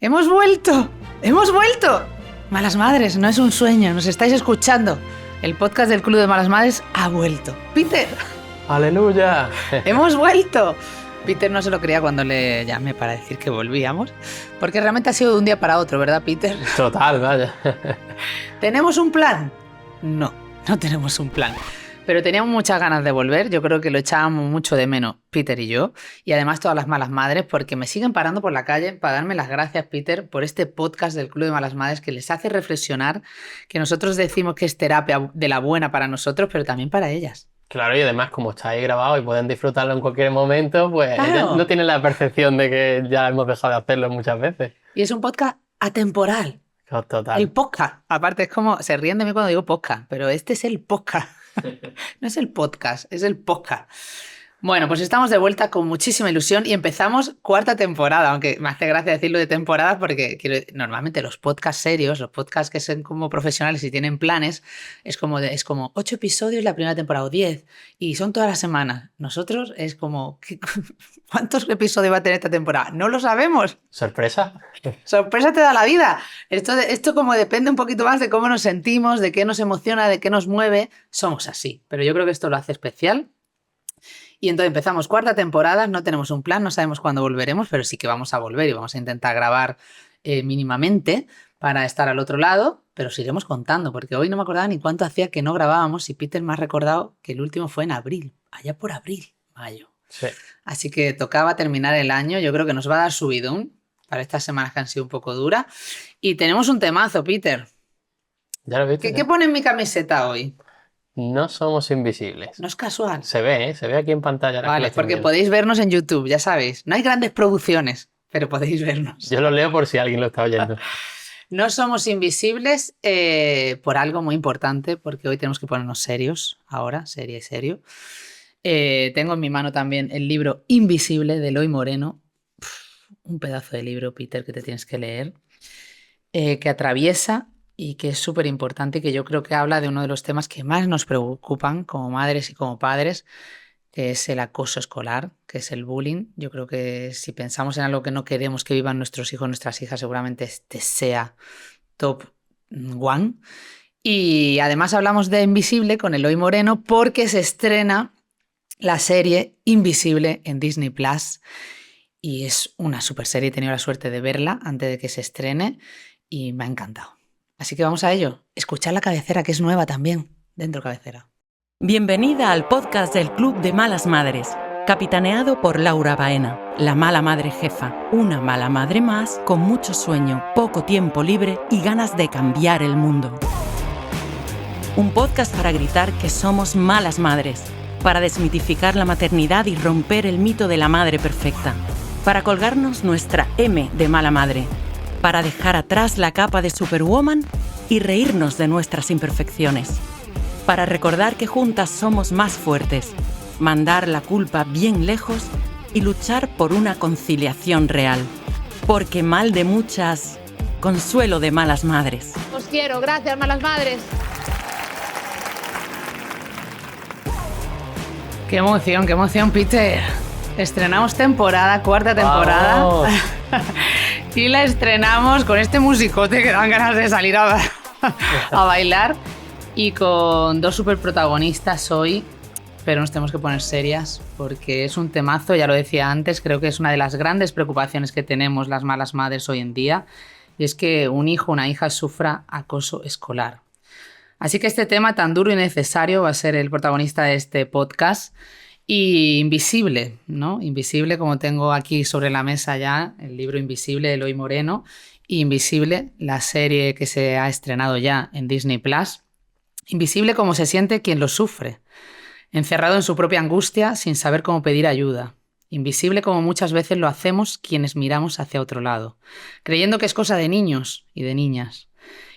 ¡Hemos vuelto! ¡Hemos vuelto! Malas Madres, no es un sueño, nos estáis escuchando. El podcast del Club de Malas Madres ha vuelto. ¡Peter! ¡Aleluya! ¡Hemos vuelto! Peter no se lo creía cuando le llamé para decir que volvíamos, porque realmente ha sido de un día para otro, ¿verdad, Peter? Total, vaya. ¿Tenemos un plan? No, no tenemos un plan. Pero teníamos muchas ganas de volver, yo creo que lo echábamos mucho de menos, Peter y yo, y además todas las malas madres, porque me siguen parando por la calle para darme las gracias, Peter, por este podcast del Club de Malas Madres que les hace reflexionar, que nosotros decimos que es terapia de la buena para nosotros, pero también para ellas. Claro, y además como está ahí grabado y pueden disfrutarlo en cualquier momento, pues Claro. ellas no tienen la percepción de que ya hemos dejado de hacerlo muchas veces. Y es un podcast atemporal. Total. El podcast. Aparte es como, se ríen de mí cuando digo podcast, pero este es el podcast. No es el podcast, es el podcast. Bueno, pues estamos de vuelta con muchísima ilusión y empezamos cuarta temporada, aunque me hace gracia decirlo de temporada porque normalmente los podcasts serios, los podcasts que son como profesionales y tienen planes, es como 8 episodios la primera temporada o 10 y son todas las semanas. Nosotros es como, ¿cuántos episodios va a tener esta temporada? No lo sabemos. ¿Sorpresa? Sorpresa te da la vida. Esto como depende un poquito más de cómo nos sentimos, de qué nos emociona, de qué nos mueve. Somos así, pero yo creo que esto lo hace especial. Y entonces empezamos cuarta temporada, no tenemos un plan, no sabemos cuándo volveremos, pero sí que vamos a volver y vamos a intentar grabar mínimamente para estar al otro lado, pero os iremos contando, porque hoy no me acordaba ni cuánto hacía que no grabábamos y Peter me ha recordado que el último fue en abril, allá por abril, mayo. Sí. Así que tocaba terminar el año, yo creo que nos va a dar subidón para estas semanas que han sido un poco duras. Y tenemos un temazo, Peter. ¿Ya lo viste? ¿Qué pone en mi camiseta hoy? No somos invisibles. No es casual. Se ve aquí en pantalla. ahora que lo Vale, estoy porque viendo. podéis vernos en YouTube, ya sabéis. No hay grandes producciones, pero podéis vernos. Yo lo leo por si alguien lo está oyendo. No somos invisibles por algo muy importante, porque hoy tenemos que ponernos serios, ahora, serio y serio. Tengo en mi mano también el libro Invisible de Eloy Moreno. Un pedazo de libro, Peter, que te tienes que leer, que atraviesa y que es súper importante y que yo creo que habla de uno de los temas que más nos preocupan como madres y como padres, que es el acoso escolar, que es el bullying. Yo creo que si pensamos en algo que no queremos que vivan nuestros hijos, nuestras hijas, seguramente este sea top one. Y además hablamos de Invisible con Eloy Moreno porque se estrena la serie Invisible en Disney Plus. Y es una super serie, he tenido la suerte de verla antes de que se estrene y me ha encantado. Así que vamos a ello. Escuchad la cabecera, que es nueva también, dentro cabecera. Bienvenida al podcast del Club de Malas Madres, capitaneado por Laura Baena, la mala madre jefa, una mala madre más con mucho sueño, poco tiempo libre y ganas de cambiar el mundo. Un podcast para gritar que somos malas madres, para desmitificar la maternidad y romper el mito de la madre perfecta, para colgarnos nuestra M de mala madre, para dejar atrás la capa de Superwoman y reírnos de nuestras imperfecciones, para recordar que juntas somos más fuertes, mandar la culpa bien lejos y luchar por una conciliación real. Porque mal de muchas, consuelo de malas madres. Os quiero, gracias, malas madres. Qué emoción, Peter. Estrenamos temporada, cuarta temporada. ¡Vamos! Y la estrenamos con este musicote que dan ganas de salir a bailar. Y con dos super protagonistas hoy, pero nos tenemos que poner serias porque es un temazo, ya lo decía antes, creo que es una de las grandes preocupaciones que tenemos las malas madres hoy en día, y es que un hijo o una hija sufra acoso escolar. Así que este tema tan duro y necesario va a ser el protagonista de este podcast. Y Invisible, ¿no? Invisible, como tengo aquí sobre la mesa ya, el libro Invisible de Eloy Moreno, y Invisible, la serie que se ha estrenado ya en Disney Plus. Invisible como se siente quien lo sufre, encerrado en su propia angustia sin saber cómo pedir ayuda. Invisible como muchas veces lo hacemos quienes miramos hacia otro lado, creyendo que es cosa de niños y de niñas.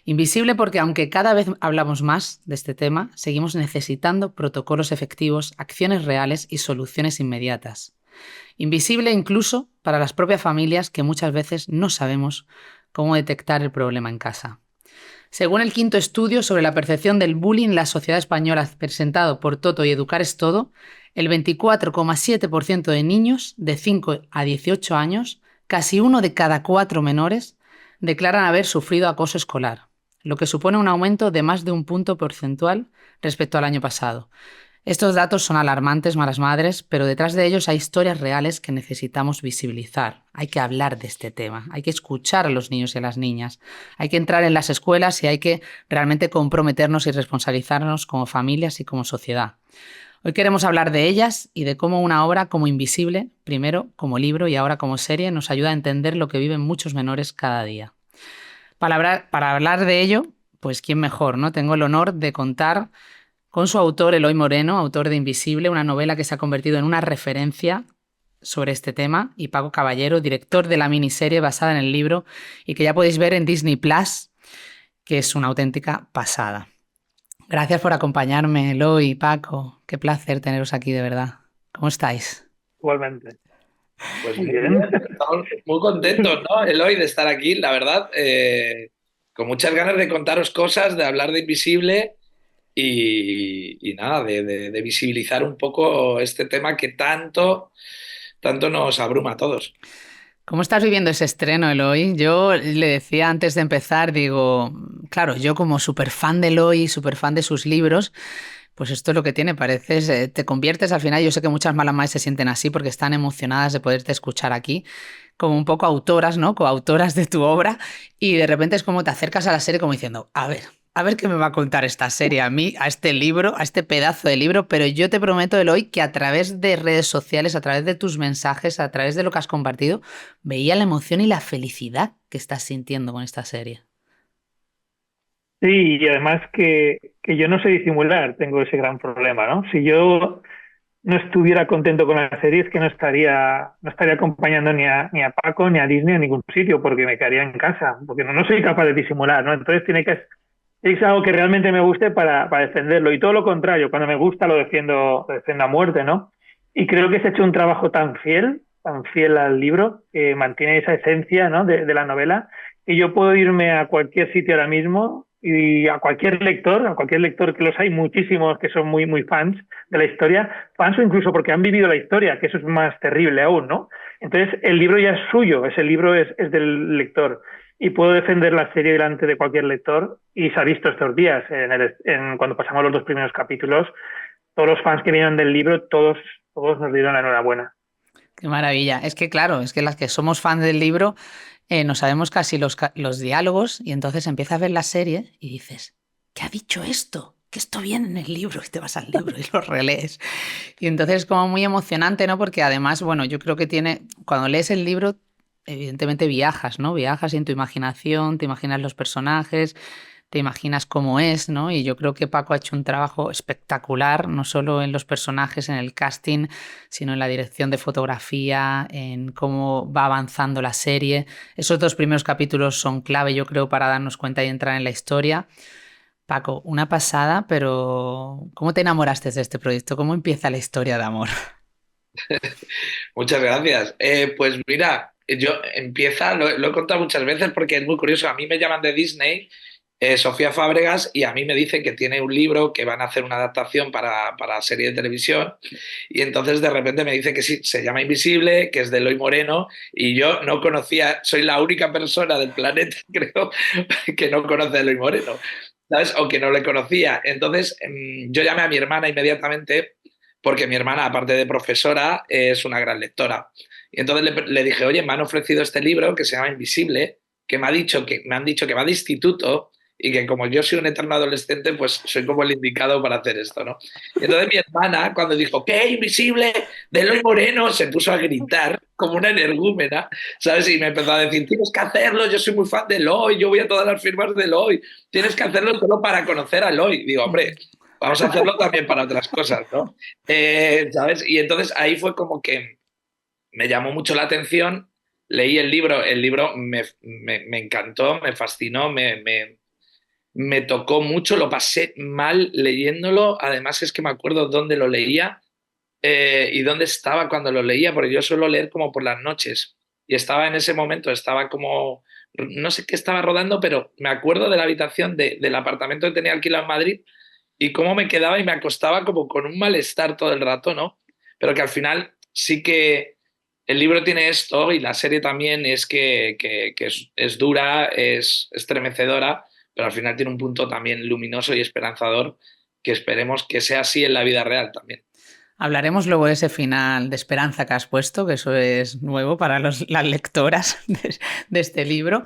Invisible porque aunque cada vez hablamos más de este tema, seguimos necesitando protocolos efectivos, acciones reales y soluciones inmediatas. Invisible incluso para las propias familias que muchas veces no sabemos cómo detectar el problema en casa. Según el quinto estudio sobre la percepción del bullying en la sociedad española presentado por Toto y Educar es Todo, el 24,7% de niños de 5 a 18 años casi 1 de cada 4 menores declaran haber sufrido acoso escolar, lo que supone un aumento de más de un punto porcentual respecto al año pasado. Estos datos son alarmantes, malas madres, pero detrás de ellos hay historias reales que necesitamos visibilizar. Hay que hablar de este tema, hay que escuchar a los niños y a las niñas, hay que entrar en las escuelas y hay que realmente comprometernos y responsabilizarnos como familias y como sociedad. Hoy queremos hablar de ellas y de cómo una obra como Invisible, primero como libro y ahora como serie, nos ayuda a entender lo que viven muchos menores cada día. Para hablar de ello, pues quién mejor, ¿no? Tengo el honor de contar con su autor, Eloy Moreno, autor de Invisible, una novela que se ha convertido en una referencia sobre este tema, y Paco Caballero, director de la miniserie basada en el libro y que ya podéis ver en Disney Plus, que es una auténtica pasada. Gracias por acompañarme, Eloy, Paco. Qué placer teneros aquí, de verdad. ¿Cómo estáis? Igualmente. Pues muy bien, estamos muy contentos, ¿no, Eloy, de estar aquí, la verdad, con muchas ganas de contaros cosas, de hablar de Invisible y nada, de visibilizar un poco este tema que tanto nos abruma a todos. ¿Cómo estás viviendo ese estreno, Eloy? Yo le decía antes de empezar, digo, claro, yo como súper fan de Eloy, súper fan de sus libros, pues esto es lo que tiene, pareces, te conviertes al final, yo sé que muchas malas madres se sienten así porque están emocionadas de poderte escuchar aquí, como un poco autoras, ¿no? Coautoras de tu obra, y de repente es como te acercas a la serie como diciendo, a ver qué me va a contar esta serie a mí, a este libro, a este pedazo de libro, pero yo te prometo, Eloy, que a través de redes sociales, a través de tus mensajes, a través de lo que has compartido, veía la emoción y la felicidad que estás sintiendo con esta serie. Sí, y además que yo no sé disimular, tengo ese gran problema, ¿no? Si yo no estuviera contento con la serie, es que no estaría acompañando ni a Paco, ni a Disney a ningún sitio, porque me quedaría en casa, porque no soy capaz de disimular, ¿no? Entonces es algo que realmente me guste para defenderlo, y todo lo contrario, cuando me gusta lo defiendo a muerte, ¿no? Y creo que se ha hecho un trabajo tan fiel al libro, que mantiene esa esencia, ¿no? de la novela, que yo puedo irme a cualquier sitio ahora mismo y a cualquier lector, que los hay muchísimos que son muy, muy fans de la historia, fans o incluso porque han vivido la historia, que eso es más terrible aún, ¿no? Entonces el libro ya es suyo, ese libro es del lector, y puedo defender la serie delante de cualquier lector, y se ha visto estos días, cuando pasamos los 2 primeros capítulos, todos los fans que vinieron del libro, todos nos dieron la enhorabuena. Qué maravilla. Es que claro, es que las que somos fans del libro no sabemos casi los diálogos, y entonces empiezas a ver la serie y dices, ¿qué ha dicho esto? Que esto viene en el libro, y te vas al libro y lo relees. Y entonces es como muy emocionante, ¿no? Porque además, bueno, yo creo que cuando lees el libro, evidentemente viajas, ¿no? Viajas en tu imaginación, te imaginas los personajes, te imaginas cómo es, ¿no? Y yo creo que Paco ha hecho un trabajo espectacular, no solo en los personajes, en el casting, sino en la dirección de fotografía, en cómo va avanzando la serie. Esos 2 primeros capítulos son clave, yo creo, para darnos cuenta y entrar en la historia. Paco, una pasada, pero ¿cómo te enamoraste de este proyecto? ¿Cómo empieza la historia de amor? Muchas gracias. Pues mira, lo he contado muchas veces porque es muy curioso. A mí me llaman de Disney, Sofía Fábregas, y a mí me dicen que tiene un libro que van a hacer una adaptación para serie de televisión, y entonces de repente me dice que sí, se llama Invisible, que es de Eloy Moreno, y yo no conocía, soy la única persona del planeta, creo, que no conoce a Eloy Moreno, ¿sabes? O que no le conocía. Entonces yo llamé a mi hermana inmediatamente, porque mi hermana, aparte de profesora, es una gran lectora. Y entonces le dije, oye, me han ofrecido este libro que se llama Invisible, que me han dicho que va de instituto, y que como yo soy un eterno adolescente, pues soy como el indicado para hacer esto, ¿no? Y entonces mi hermana, cuando dijo, ¿qué? Invisible, de Eloy Moreno, se puso a gritar como una energúmena, ¿sabes? Y me empezó a decir, tienes que hacerlo, yo soy muy fan de Eloy, yo voy a todas las firmas de Eloy, tienes que hacerlo solo para conocer a Eloy. Digo, hombre, vamos a hacerlo también para otras cosas, ¿no? ¿Sabes? Y entonces ahí fue como que me llamó mucho la atención, leí el libro me encantó, me fascinó, me tocó mucho, lo pasé mal leyéndolo. Además es que me acuerdo dónde lo leía y dónde estaba cuando lo leía, porque yo suelo leer como por las noches, y estaba en ese momento, estaba como, no sé qué estaba rodando, pero me acuerdo de la habitación del apartamento que tenía alquilado en Madrid, y cómo me quedaba y me acostaba como con un malestar todo el rato, ¿no? Pero que al final sí que el libro tiene esto y la serie también es que es dura, es estremecedora, pero al final tiene un punto también luminoso y esperanzador que esperemos que sea así en la vida real también. Hablaremos luego de ese final de esperanza que has puesto, que eso es nuevo para las lectoras de este libro.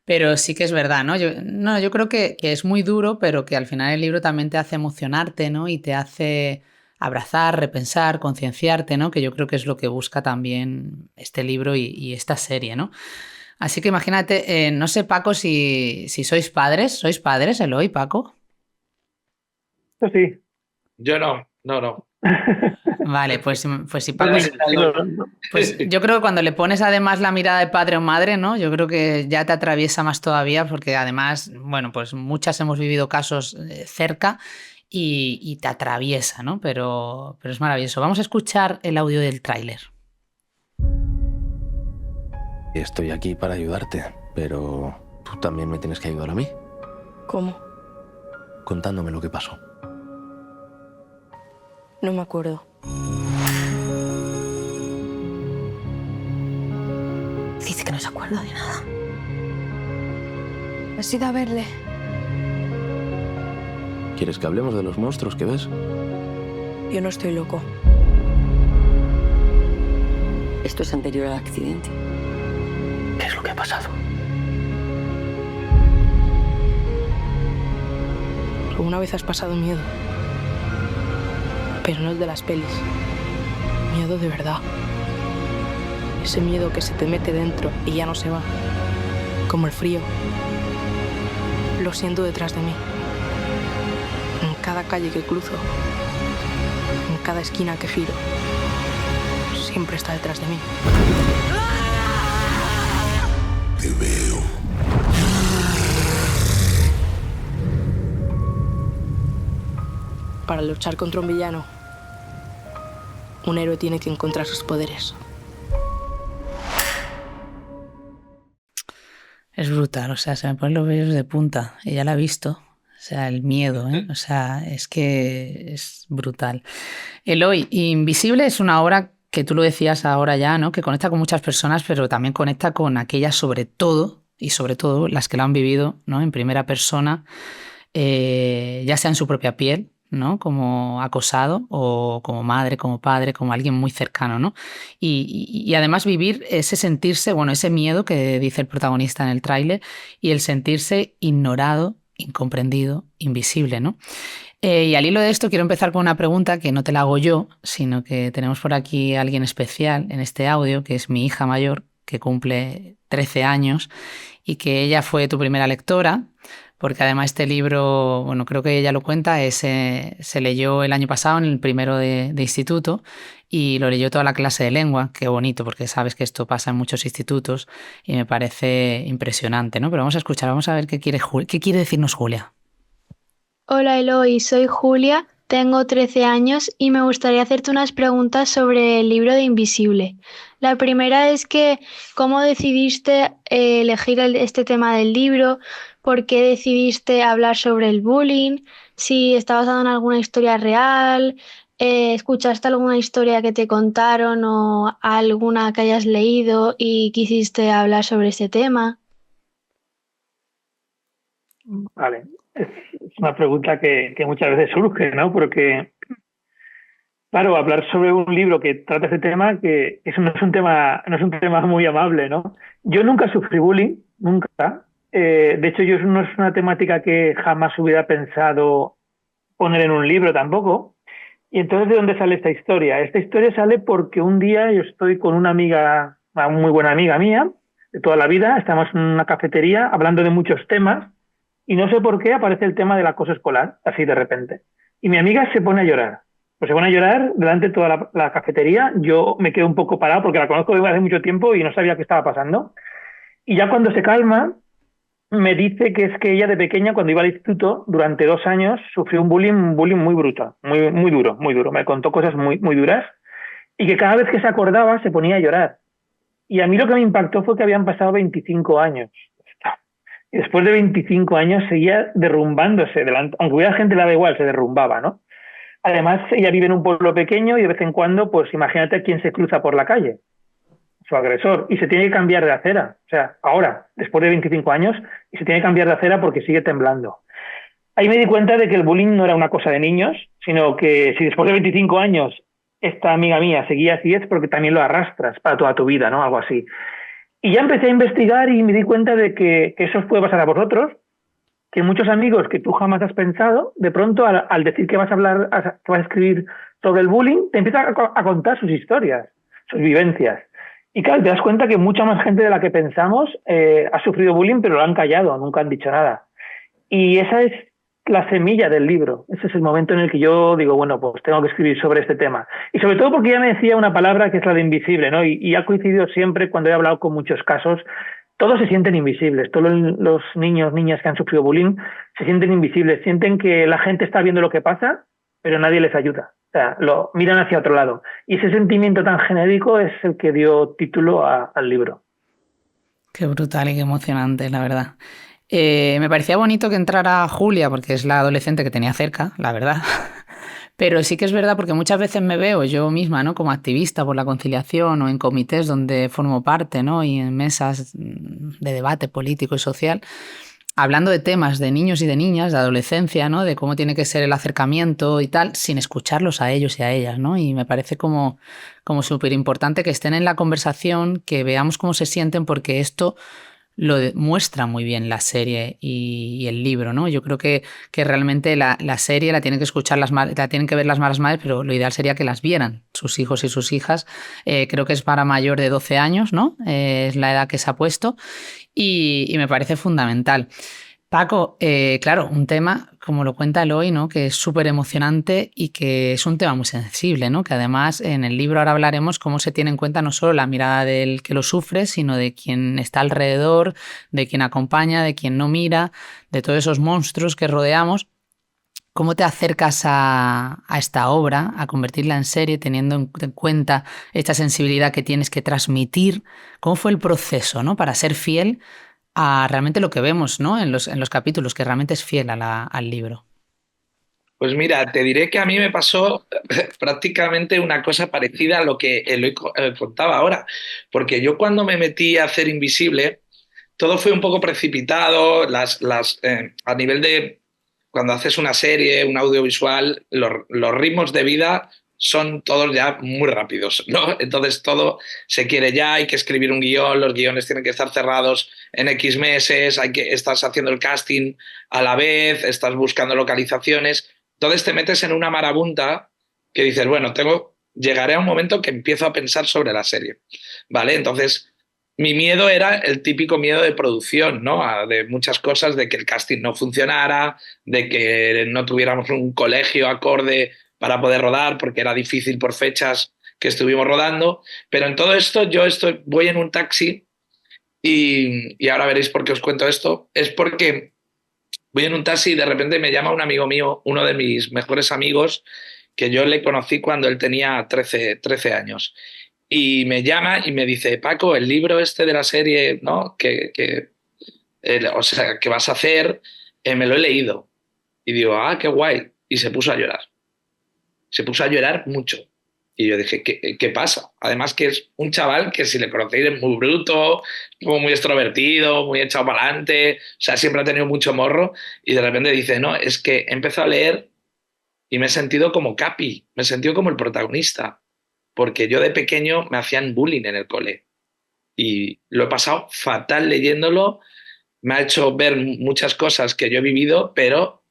Pero sí que es verdad, ¿no? Yo creo que es muy duro, pero que al final el libro también te hace emocionarte, ¿no? Y te hace abrazar, repensar, concienciarte, ¿no? Que yo creo que es lo que busca también este libro y esta serie, ¿no? Así que imagínate, no sé, Paco, si sois padres. ¿Sois padres, Eloy, Paco? Eso sí. Yo no. Vale, pues si Paco... No. Pues yo creo que cuando le pones además la mirada de padre o madre, ¿no? Yo creo que ya te atraviesa más todavía porque además, bueno, pues muchas hemos vivido casos cerca y te atraviesa, ¿no? Pero es maravilloso. Vamos a escuchar el audio del tráiler. Estoy aquí para ayudarte, pero tú también me tienes que ayudar a mí. ¿Cómo? Contándome lo que pasó. No me acuerdo. Dice que no se acuerda de nada. ¿Has ido a verle? ¿Quieres que hablemos de los monstruos que ves? Yo no estoy loco. Esto es anterior al accidente. ¿Qué es lo que ha pasado? ¿Alguna vez has pasado miedo? Pero no el de las pelis. Miedo de verdad. Ese miedo que se te mete dentro y ya no se va. Como el frío. Lo siento detrás de mí. En cada calle que cruzo. En cada esquina que giro. Siempre está detrás de mí. Te veo. Para luchar contra un villano, un héroe tiene que encontrar sus poderes. Es brutal, o sea, se me ponen los vellos de punta. Ella la ha visto, o sea, el miedo, ¿eh? O sea, es que es brutal. Eloy, Invisible es una obra que tú lo decías ahora ya, ¿no? Que conecta con muchas personas, pero también conecta con aquellas sobre todo las que lo han vivido, ¿no? En primera persona, ya sea en su propia piel, ¿no? Como acosado o como madre, como padre, como alguien muy cercano, ¿no? Y además vivir ese sentirse, bueno, ese miedo que dice el protagonista en el tráiler y el sentirse ignorado, incomprendido, invisible, ¿no? Y al hilo de esto quiero empezar con una pregunta que no te la hago yo, sino que tenemos por aquí a alguien especial en este audio, que es mi hija mayor, que cumple 13 años y que ella fue tu primera lectora, porque además este libro, bueno, creo que ella lo cuenta, se leyó el año pasado en el primero de instituto y lo leyó toda la clase de lengua. Qué bonito, porque sabes que esto pasa en muchos institutos y me parece impresionante, ¿no? Pero vamos a escuchar, vamos a ver qué quiere decirnos Julia. Hola Eloy, soy Julia, tengo 13 años y me gustaría hacerte unas preguntas sobre el libro de Invisible. La primera es que, ¿cómo decidiste elegir este tema del libro? ¿Por qué decidiste hablar sobre el bullying? Si está basado en alguna historia real, ¿escuchaste alguna historia que te contaron o alguna que hayas leído y quisiste hablar sobre ese tema? Vale, es una pregunta que muchas veces surge, ¿no? Porque, claro, hablar sobre un libro que trata ese tema, que eso no es un tema muy amable, ¿no? Yo nunca sufrí bullying, nunca. De hecho, yo no es una temática que jamás hubiera pensado poner en un libro tampoco. Y entonces, ¿de dónde sale esta historia? Esta historia sale porque un día yo estoy con una amiga, una muy buena amiga mía, de toda la vida, estamos en una cafetería hablando de muchos temas y no sé por qué aparece el tema del acoso escolar, así de repente. Y mi amiga se pone a llorar. Pues se pone a llorar delante de toda la cafetería. Yo me quedo un poco parado porque la conozco desde hace mucho tiempo y no sabía qué estaba pasando. Y ya cuando se calma, me dice que es que ella de pequeña, cuando iba al instituto, durante 2 años, sufrió un bullying muy brutal, muy duro. Me contó cosas muy duras y que cada vez que se acordaba se ponía a llorar. Y a mí lo que me impactó fue que habían pasado 25 años. Y después de 25 años seguía derrumbándose, aunque hubiera gente le daba igual, se derrumbaba, ¿no? Además, ella vive en un pueblo pequeño y de vez en cuando, pues imagínate quién se cruza por la calle. su agresor, y se tiene que cambiar de acera. O sea, ahora, después de 25 años, y se tiene que cambiar de acera porque sigue temblando. Ahí me di cuenta de que el bullying no era una cosa de niños, sino que si después de 25 años esta amiga mía seguía así, es porque también lo arrastras para toda tu vida, ¿no? Algo así. Y ya empecé a investigar y me di cuenta de que eso os puede pasar a vosotros, que muchos amigos que tú jamás has pensado, de pronto al decir que vas a hablar, que vas a escribir sobre el bullying, te empiezan a contar sus historias, sus vivencias. Y claro, te das cuenta que mucha más gente de la que pensamos ha sufrido bullying, pero lo han callado, nunca han dicho nada. Y esa es la semilla del libro. Ese es el momento en el que yo digo, bueno, pues tengo que escribir sobre este tema. Y sobre todo porque ya me decía una palabra que es la de invisible, ¿no? Y ha coincidido siempre cuando he hablado con muchos casos. Todos se sienten invisibles. Todos los niños, niñas que han sufrido bullying se sienten invisibles. Sienten que la gente está viendo lo que pasa, pero nadie les ayuda. O sea, lo miran hacia otro lado. Y ese sentimiento tan genérico es el que dio título al libro. Qué brutal y qué emocionante, la verdad. Me parecía bonito que entrara Julia, porque es la adolescente que tenía cerca, la verdad. Pero sí que es verdad, porque muchas veces me veo yo misma, ¿no?, como activista por la conciliación o en comités donde formo parte, ¿no?, y en mesas de debate político y social, hablando de temas de niños y de niñas, de adolescencia, ¿no?, de cómo tiene que ser el acercamiento y tal, sin escucharlos a ellos y a ellas, ¿no? Y me parece como súper importante que estén en la conversación, que veamos cómo se sienten, porque esto lo muestra muy bien la serie y el libro, ¿no? Yo creo que realmente la serie la tienen que escuchar la tienen que ver las malas madres, pero lo ideal sería que las vieran sus hijos y sus hijas. Creo que es para mayor de 12 años, ¿no? Es la edad que se ha puesto y me parece fundamental. Paco, claro, un tema, como lo cuenta Eloy, ¿no?, que es súper emocionante y que es un tema muy sensible, ¿no?, que además en el libro ahora hablaremos cómo se tiene en cuenta no solo la mirada del que lo sufre, sino de quien está alrededor, de quien acompaña, de quien no mira, de todos esos monstruos que rodeamos. ¿Cómo te acercas a esta obra, a convertirla en serie, teniendo en cuenta esta sensibilidad que tienes que transmitir? ¿Cómo fue el proceso, ¿no?, para ser fiel a realmente lo que vemos, ¿no?, en los capítulos, que realmente es fiel al libro? Pues mira, te diré que a mí me pasó prácticamente una cosa parecida a lo que Eloy contaba ahora, porque yo cuando me metí a hacer Invisible, todo fue un poco precipitado, a nivel de cuando haces una serie, un audiovisual, los ritmos de vida son todos ya muy rápidos, ¿no? Entonces todo se quiere ya, hay que escribir un guión, los guiones tienen que estar cerrados en X meses, estás haciendo el casting a la vez, estás buscando localizaciones, entonces te metes en una marabunta que dices, bueno, llegaré a un momento que empiezo a pensar sobre la serie, ¿vale? Entonces mi miedo era el típico miedo de producción, ¿no? De muchas cosas, de que el casting no funcionara, de que no tuviéramos un colegio acorde para poder rodar, porque era difícil por fechas que estuvimos rodando. Pero en todo esto voy en un taxi y ahora veréis por qué os cuento esto. Es porque voy en un taxi y de repente me llama un amigo mío, uno de mis mejores amigos, que yo le conocí cuando él tenía 13 años. Y me llama y me dice, Paco, el libro este de la serie, ¿no?, que vas a hacer, me lo he leído. Y digo, qué guay. Y se puso a llorar. Se puso a llorar mucho. Y yo dije, ¿qué pasa? Además que es un chaval que, si le conocéis, es muy bruto, muy extrovertido, muy echado para adelante, o sea, siempre ha tenido mucho morro. Y de repente dice, no, es que he empezado a leer y me he sentido como Capi, me he sentido como el protagonista. Porque yo de pequeño me hacían bullying en el cole. Y lo he pasado fatal leyéndolo. Me ha hecho ver muchas cosas que yo he vivido, pero,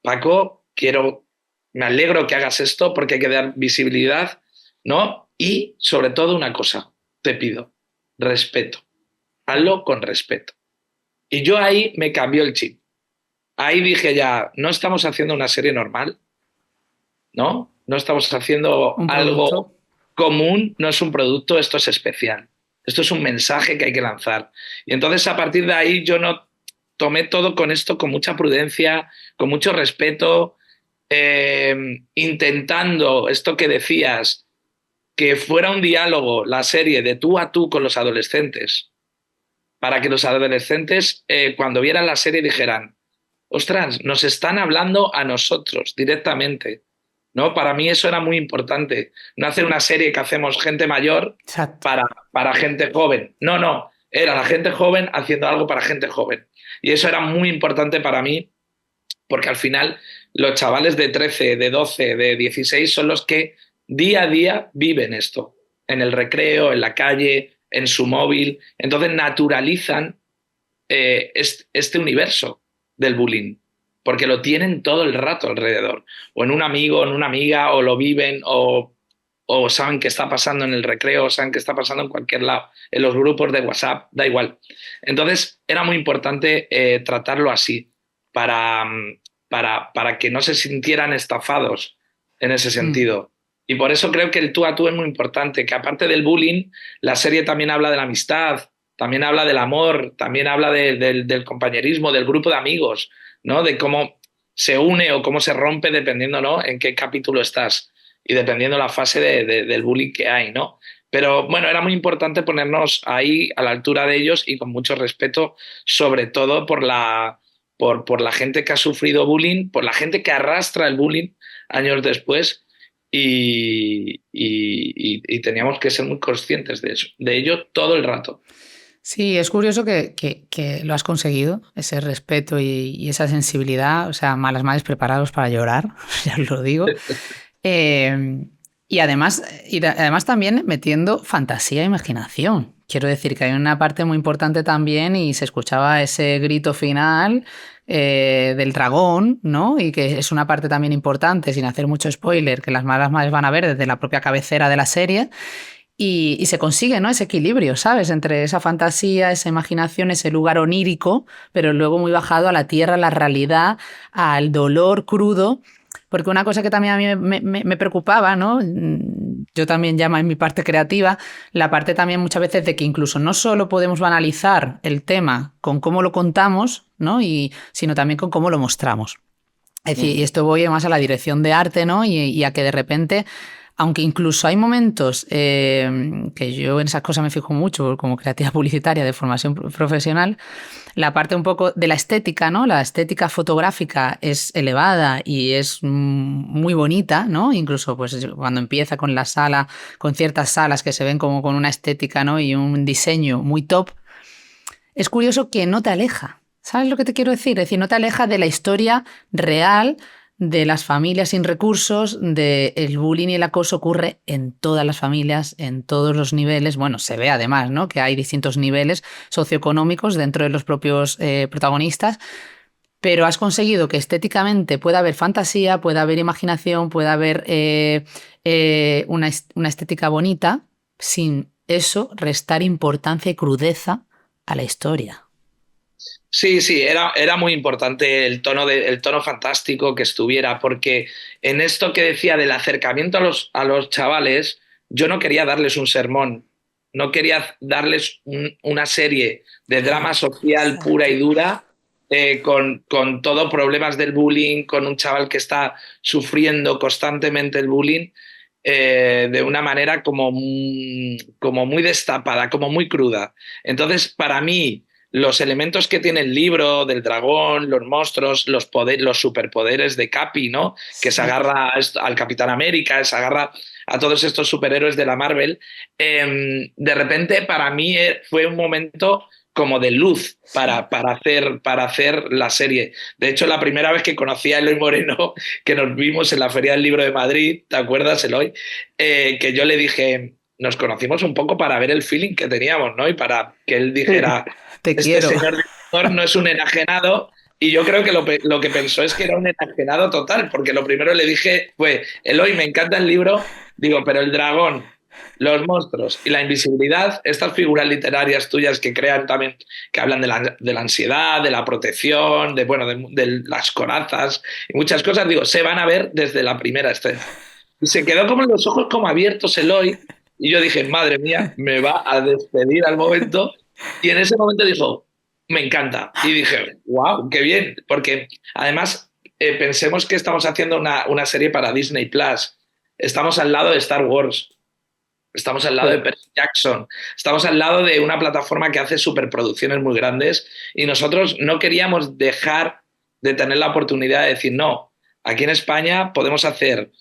Paco, me alegro que hagas esto porque hay que dar visibilidad, ¿no? Y, sobre todo, una cosa, te pido, respeto. Hazlo con respeto. Y yo ahí me cambió el chip. Ahí dije ya, no estamos haciendo una serie normal, ¿no? No estamos haciendo algo común, no es un producto, esto es especial. Esto es un mensaje que hay que lanzar. Y entonces, a partir de ahí, yo no tomé todo con esto con mucha prudencia, con mucho respeto, intentando esto que decías, que fuera un diálogo, la serie, de tú a tú con los adolescentes, para que los adolescentes, cuando vieran la serie, dijeran, ostras, nos están hablando a nosotros directamente, ¿no? Para mí eso era muy importante, no hacer una serie que hacemos gente mayor para gente joven. No, era la gente joven haciendo algo para gente joven. Y eso era muy importante para mí, porque al final los chavales de 13, de 12, de 16 son los que día a día viven esto, en el recreo, en la calle, en su móvil. Entonces naturalizan este universo del bullying, porque lo tienen todo el rato alrededor, o en un amigo, en una amiga, o lo viven, o saben qué está pasando en el recreo, o saben qué está pasando en cualquier lado, en los grupos de WhatsApp, da igual. Entonces era muy importante tratarlo así, para que no se sintieran estafados en ese sentido. Y por eso creo que el tú a tú es muy importante, que aparte del bullying, la serie también habla de la amistad, también habla del amor, también habla del compañerismo, del grupo de amigos, ¿no? De cómo se une o cómo se rompe dependiendo, ¿no?, en qué capítulo estás y dependiendo la fase del bullying que hay, ¿no? Pero bueno, era muy importante ponernos ahí a la altura de ellos y con mucho respeto, sobre todo por la gente que ha sufrido bullying, por la gente que arrastra el bullying años después, y teníamos que ser muy conscientes de eso, de ello todo el rato. Sí, es curioso que lo has conseguido, ese respeto y esa sensibilidad, o sea, Malas Madres preparados para llorar, ya os lo digo. Y además también metiendo fantasía e imaginación. Quiero decir que hay una parte muy importante también y se escuchaba ese grito final del dragón, ¿no? Y que es una parte también importante, sin hacer mucho spoiler, que las Malas Madres van a ver desde la propia cabecera de la serie. Y se consigue, ¿no?, ese equilibrio, ¿sabes?, entre esa fantasía, esa imaginación, ese lugar onírico, pero luego muy bajado a la tierra, a la realidad, al dolor crudo. Porque una cosa que también a mí me preocupaba, ¿no?, yo también llamo en mi parte creativa, la parte también muchas veces de que incluso no solo podemos banalizar el tema con cómo lo contamos, ¿no?, sino también con cómo lo mostramos. Es decir, y esto voy más a la dirección de arte, ¿no?, y a que de repente, aunque incluso hay momentos que yo en esas cosas me fijo mucho como creativa publicitaria de formación profesional, la parte un poco de la estética, ¿no? La estética fotográfica es elevada y es muy bonita, ¿no? Incluso pues cuando empieza con la sala, con ciertas salas que se ven como con una estética, ¿no?, y un diseño muy top, es curioso que no te aleja. ¿Sabes lo que te quiero decir? Es decir, no te aleja de la historia real de las familias sin recursos, del bullying y el acoso ocurre en todas las familias, en todos los niveles. Bueno, se ve además, ¿no?, que hay distintos niveles socioeconómicos dentro de los propios protagonistas, pero has conseguido que estéticamente pueda haber fantasía, pueda haber imaginación, pueda haber una estética bonita, sin eso restar importancia y crudeza a la historia. Sí, era muy importante el tono fantástico que estuviera, porque en esto que decía del acercamiento a los chavales, yo no quería darles un sermón, no quería darles una serie de drama social pura y dura, con todo problemas del bullying, con un chaval que está sufriendo constantemente el bullying, de una manera como muy destapada, como muy cruda. Entonces, para mí, los elementos que tiene el libro del dragón, los monstruos, los superpoderes de Capi, ¿no?, que se agarra al Capitán América, se agarra a todos estos superhéroes de la Marvel, de repente para mí fue un momento como de luz para hacer la serie. De hecho, la primera vez que conocí a Eloy Moreno, que nos vimos en la Feria del Libro de Madrid, ¿te acuerdas, Eloy? Que yo le dije, nos conocimos un poco para ver el feeling que teníamos, ¿no? Y para que él dijera, quiero. Señor director no es un enajenado. Y yo creo que lo que pensó es que era un enajenado total, porque lo primero le dije fue, Eloy, me encanta el libro, digo, pero el dragón, los monstruos y la invisibilidad, estas figuras literarias tuyas que crean también, que hablan de la ansiedad, de la protección, de las corazas y muchas cosas, digo, se van a ver desde la primera escena. Y se quedó como los ojos como abiertos Eloy, y yo dije, madre mía, me va a despedir al momento. Y en ese momento dijo, me encanta. Y dije, wow, qué bien. Porque además pensemos que estamos haciendo una serie para Disney Plus. Estamos al lado de Star Wars. Estamos al lado de Percy Jackson. Estamos al lado de una plataforma que hace superproducciones muy grandes. Y nosotros no queríamos dejar de tener la oportunidad de decir, no, aquí en España podemos hacer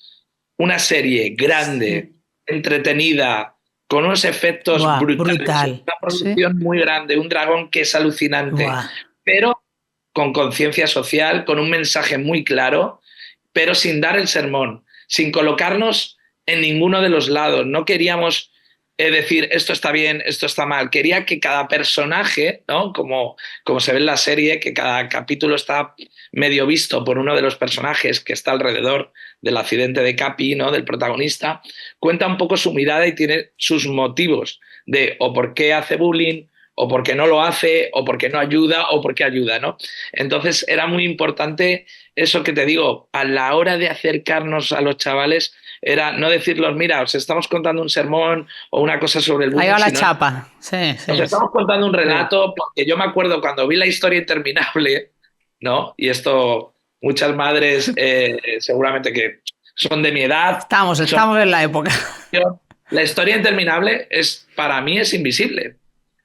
una serie grande, entretenida, con unos efectos Buah, brutales, brutal. una producción muy grande, un dragón que es alucinante, Buah. pero con conciencia social, con un mensaje muy claro, pero sin dar el sermón, sin colocarnos en ninguno de los lados. No queríamos decir esto está bien, esto está mal. Quería que cada personaje, ¿no? Como se ve en la serie, que cada capítulo está medio visto por uno de los personajes que está alrededor del accidente de Capi, ¿no? Del protagonista, cuenta un poco su mirada y tiene sus motivos de o por qué hace bullying, o por qué no lo hace, o por qué no ayuda, o por qué ayuda, ¿no? Entonces era muy importante eso que te digo, a la hora de acercarnos a los chavales, era no decirles, mira, os estamos contando un sermón o una cosa sobre el bullying. Ahí va la sino, chapa. Sí, sí. os estamos contando un relato, porque yo me acuerdo cuando vi La historia interminable, ¿no? Y esto muchas madres seguramente que son de mi edad. Estamos en la época. La historia interminable para mí es invisible.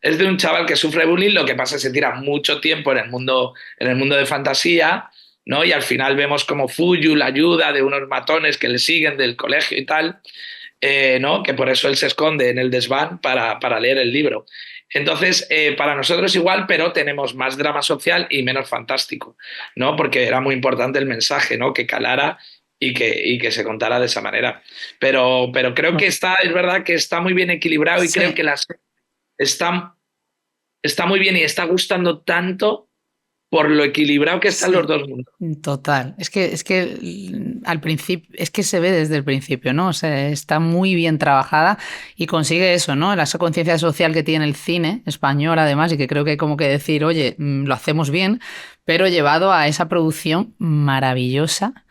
Es de un chaval que sufre bullying, lo que pasa es que se tira mucho tiempo en el mundo de fantasía, ¿no? Y al final vemos como Fuyu la ayuda de unos matones que le siguen del colegio y tal, ¿no? Que por eso él se esconde en el desván para leer el libro. Entonces, para nosotros es igual, pero tenemos más drama social y menos fantástico, ¿no? Porque era muy importante el mensaje, ¿no? Que calara y que se contara de esa manera. Pero creo que es verdad que está muy bien equilibrado y Sí. creo que está muy bien y está gustando tanto por lo equilibrado que están los dos mundos. Total. Es que al principio, es que se ve desde el principio, ¿no? O sea, está muy bien trabajada y consigue eso, ¿no? Esa conciencia social que tiene el cine español, además, y que creo que hay como que decir, oye, lo hacemos bien, pero llevado a esa producción maravillosa,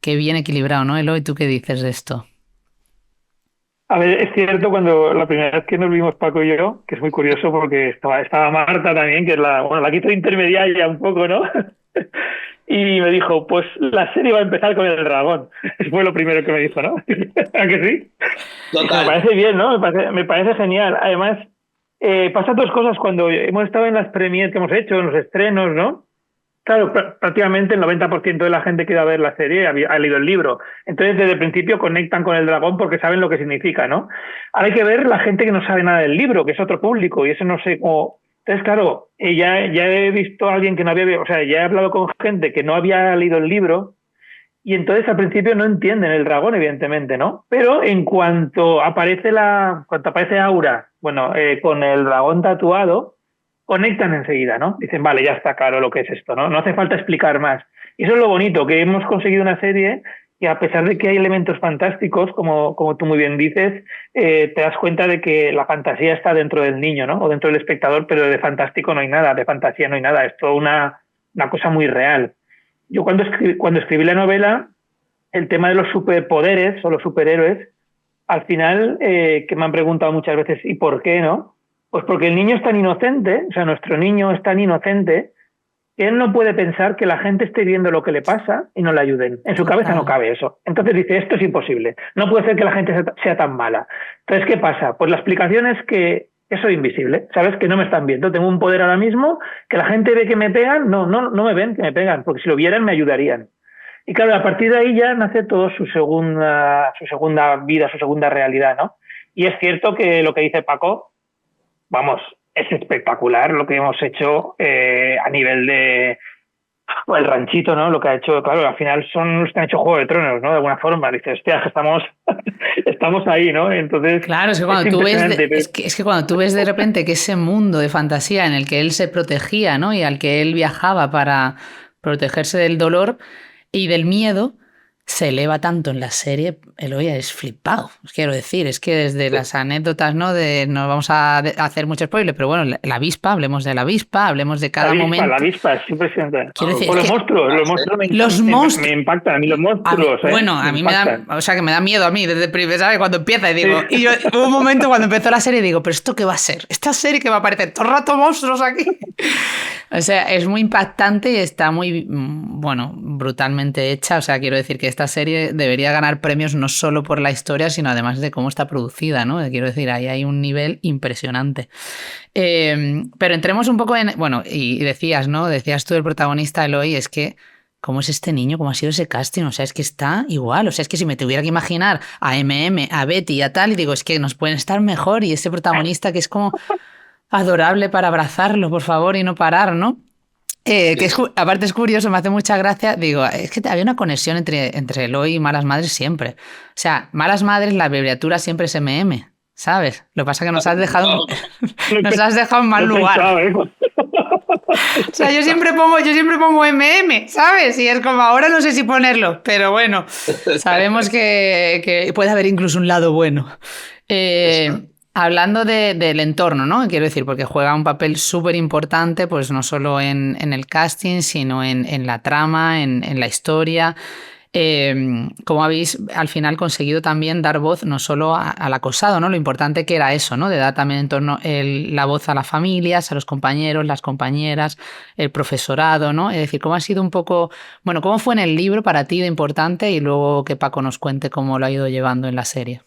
que bien equilibrado, ¿no, Eloy? ¿Tú qué dices de esto? A ver, es cierto, cuando la primera vez que nos vimos Paco y yo, que es muy curioso porque estaba Marta también, que es la quito intermediaria un poco, ¿no? Y me dijo, pues la serie va a empezar con el dragón. Fue lo primero que me dijo, ¿no? ¿A que sí? Total. Me parece bien, ¿no? Me parece genial. Además, pasa dos cosas cuando hemos estado en las premiers que hemos hecho, en los estrenos, ¿no? Claro, prácticamente el 90% de la gente que va a ver la serie ha leído el libro. Entonces, desde el principio conectan con el dragón porque saben lo que significa, ¿no? Ahora hay que ver la gente que no sabe nada del libro, que es otro público, y eso no sé cómo... Entonces, claro, ya he visto a alguien que no había... O sea, ya he hablado con gente que no había leído el libro, y entonces al principio no entienden el dragón, evidentemente, ¿no? Pero en cuanto aparece Aura, bueno, con el dragón tatuado, conectan enseguida, ¿no? Dicen, vale, ya está claro lo que es esto, ¿no? No hace falta explicar más. Y eso es lo bonito, que hemos conseguido una serie que a pesar de que hay elementos fantásticos, como tú muy bien dices, te das cuenta de que la fantasía está dentro del niño, ¿no? O dentro del espectador, pero de fantástico no hay nada, de fantasía no hay nada. Es toda una cosa muy real. Yo cuando escribí la novela, el tema de los superpoderes o los superhéroes, al final, que me han preguntado muchas veces, ¿y por qué, no? Pues porque el niño es tan inocente, o sea, nuestro niño es tan inocente, que él no puede pensar que la gente esté viendo lo que le pasa y no le ayuden. En su cabeza no cabe eso. Entonces dice, esto es imposible. No puede ser que la gente sea tan mala. Entonces, ¿qué pasa? Pues la explicación es que soy invisible, ¿sabes? Que no me están viendo. Tengo un poder ahora mismo, que la gente ve que me pegan, no me ven que me pegan, porque si lo vieran me ayudarían. Y claro, a partir de ahí ya nace todo su segunda vida, su segunda realidad, ¿no? Y es cierto que lo que dice Paco, vamos, es espectacular lo que hemos hecho a nivel de el ranchito, ¿no? Lo que ha hecho, claro, al final son los que han hecho Juego de Tronos, ¿no? De alguna forma, dices, hostia, estamos ahí, ¿no? Entonces, claro, es que cuando tú ves es que cuando tú ves de repente que ese mundo de fantasía en el que él se protegía, ¿no? Y al que él viajaba para protegerse del dolor y del miedo, se eleva tanto en la serie, Eloy, es flipado. Quiero decir, es que desde las anécdotas, ¿no? No vamos a hacer mucho spoiler, pero bueno, la avispa, hablemos de la avispa, hablemos de cada momento. La avispa es impresionante. Quiero decir, o los monstruos me impactan, a mí los monstruos. Bueno, a mí me da, o sea, que me da miedo a mí desde primero, ¿sabes? Cuando empieza y digo, y yo hubo un momento cuando empezó la serie digo, pero ¿esto qué va a ser? Esta serie que va a aparecer todo el rato monstruos aquí. O sea, es muy impactante y está muy, bueno, brutalmente hecha. O sea, quiero decir que esta serie debería ganar premios no solo por la historia, sino además de cómo está producida, ¿no? Quiero decir, ahí hay un nivel impresionante. Pero entremos un poco en... Bueno, y decías, ¿no? Decías tú, el protagonista, Eloy, es que ¿cómo es este niño? ¿Cómo ha sido ese casting? O sea, es que está igual. O sea, es que si me tuviera que imaginar a MM, a Betty y a tal, y digo, es que nos pueden estar mejor. Y ese protagonista que es como adorable para abrazarlo, por favor, y no parar, ¿no? Aparte es curioso, me hace mucha gracia. Digo, es que había una conexión entre Eloy y Malas Madres siempre. O sea, Malas Madres, la abreviatura siempre es MM, ¿sabes? Lo que pasa es que nos has dejado en mal lugar. O sea, yo siempre pongo MM, ¿sabes? Y es como, ahora no sé si ponerlo, pero bueno, sabemos que puede haber incluso un lado bueno. Hablando del entorno, ¿no? Quiero decir, porque juega un papel súper importante, pues no solo en el casting, sino en la trama, en la historia. Como habéis al final conseguido también dar voz no solo al acosado, ¿no? Lo importante que era eso, ¿no? De dar también en torno la voz a las familias, a los compañeros, las compañeras, el profesorado, ¿no? Es decir, cómo ha sido un poco, bueno, cómo fue en el libro para ti de importante y luego que Paco nos cuente cómo lo ha ido llevando en la serie.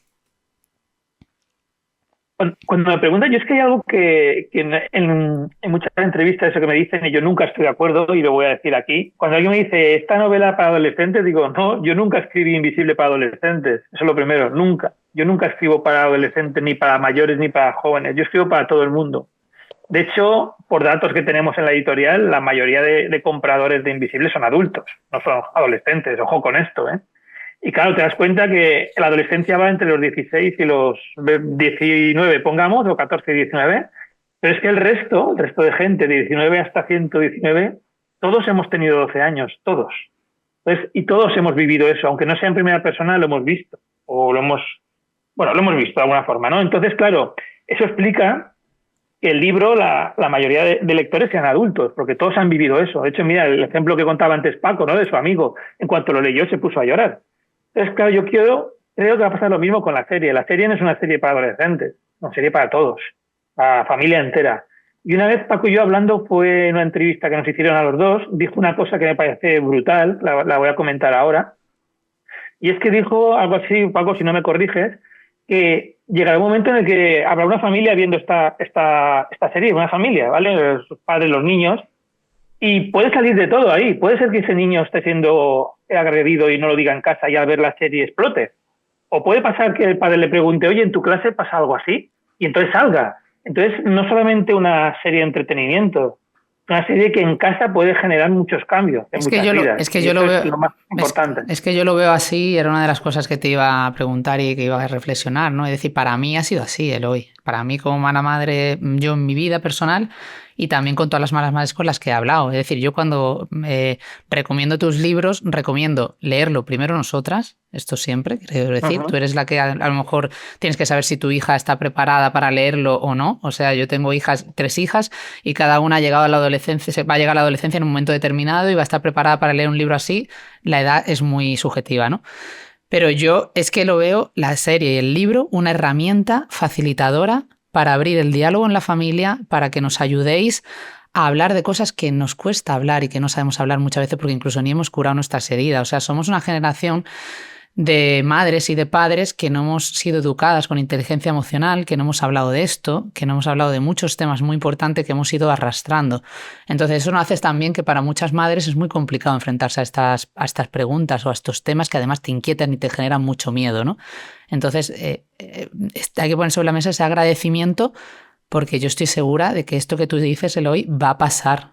Cuando me preguntan, yo es que hay algo que en muchas entrevistas eso que me dicen y yo nunca estoy de acuerdo y lo voy a decir aquí. Cuando alguien me dice, ¿esta novela para adolescentes? Digo, no, yo nunca escribí Invisible para adolescentes. Eso es lo primero, nunca. Yo nunca escribo para adolescentes, ni para mayores, ni para jóvenes. Yo escribo para todo el mundo. De hecho, por datos que tenemos en la editorial, la mayoría de compradores de Invisible son adultos, no son adolescentes. Ojo con esto, ¿eh? Y claro, te das cuenta que la adolescencia va entre los 16 y los 19, pongamos, o 14 y 19, pero es que el resto de gente, de 19 hasta 119, todos hemos tenido 12 años, todos. Entonces, y todos hemos vivido eso, aunque no sea en primera persona, lo hemos visto, o lo hemos visto de alguna forma, ¿no? Entonces, claro, eso explica que el libro, la mayoría de lectores sean adultos, porque todos han vivido eso. De hecho, mira, el ejemplo que contaba antes Paco, ¿no? De su amigo, en cuanto lo leyó se puso a llorar. Entonces, claro, yo creo que va a pasar lo mismo con la serie. La serie no es una serie para adolescentes, es una serie para todos, para la familia entera. Y una vez Paco y yo hablando, fue en una entrevista que nos hicieron a los dos, dijo una cosa que me parece brutal, la voy a comentar ahora. Y es que dijo algo así, Paco, si no me corriges, que llegará un momento en el que habrá una familia viendo esta serie, una familia, ¿vale? Los padres, los niños, y puede salir de todo ahí. Puede ser que ese niño esté siendo agredido y no lo diga en casa y al ver la serie explote. O puede pasar que el padre le pregunte, oye, ¿en tu clase pasa algo así? Y entonces salga. Entonces, no solamente una serie de entretenimiento, una serie que en casa puede generar muchos cambios en muchas vidas. Es que yo lo veo, es lo más importante. Es que yo lo veo así, era una de las cosas que te iba a preguntar y que iba a reflexionar, ¿no? Es decir, para mí ha sido así, Eloy. Para mí como mala madre, yo en mi vida personal y también con todas las malas madres con las que he hablado. Es decir, yo cuando recomiendo tus libros, recomiendo leerlo primero nosotras, esto siempre, quiero decir, tú eres la que a lo mejor tienes que saber si tu hija está preparada para leerlo o no. O sea, yo tengo 3 hijas y cada una ha llegado a la adolescencia, va a llegar a la adolescencia en un momento determinado y va a estar preparada para leer un libro así. La edad es muy subjetiva, ¿no? Pero yo es que lo veo, la serie y el libro, una herramienta facilitadora para abrir el diálogo en la familia, para que nos ayudéis a hablar de cosas que nos cuesta hablar y que no sabemos hablar muchas veces porque incluso ni hemos curado nuestras heridas. O sea, somos una generación de madres y de padres que no hemos sido educadas con inteligencia emocional, que no hemos hablado de esto, que no hemos hablado de muchos temas muy importantes que hemos ido arrastrando. Entonces eso nos hace también que para muchas madres es muy complicado enfrentarse a estas preguntas o a estos temas que además te inquietan y te generan mucho miedo, ¿no? Entonces hay que poner sobre la mesa ese agradecimiento, porque yo estoy segura de que esto que tú dices, Eloy, va a pasar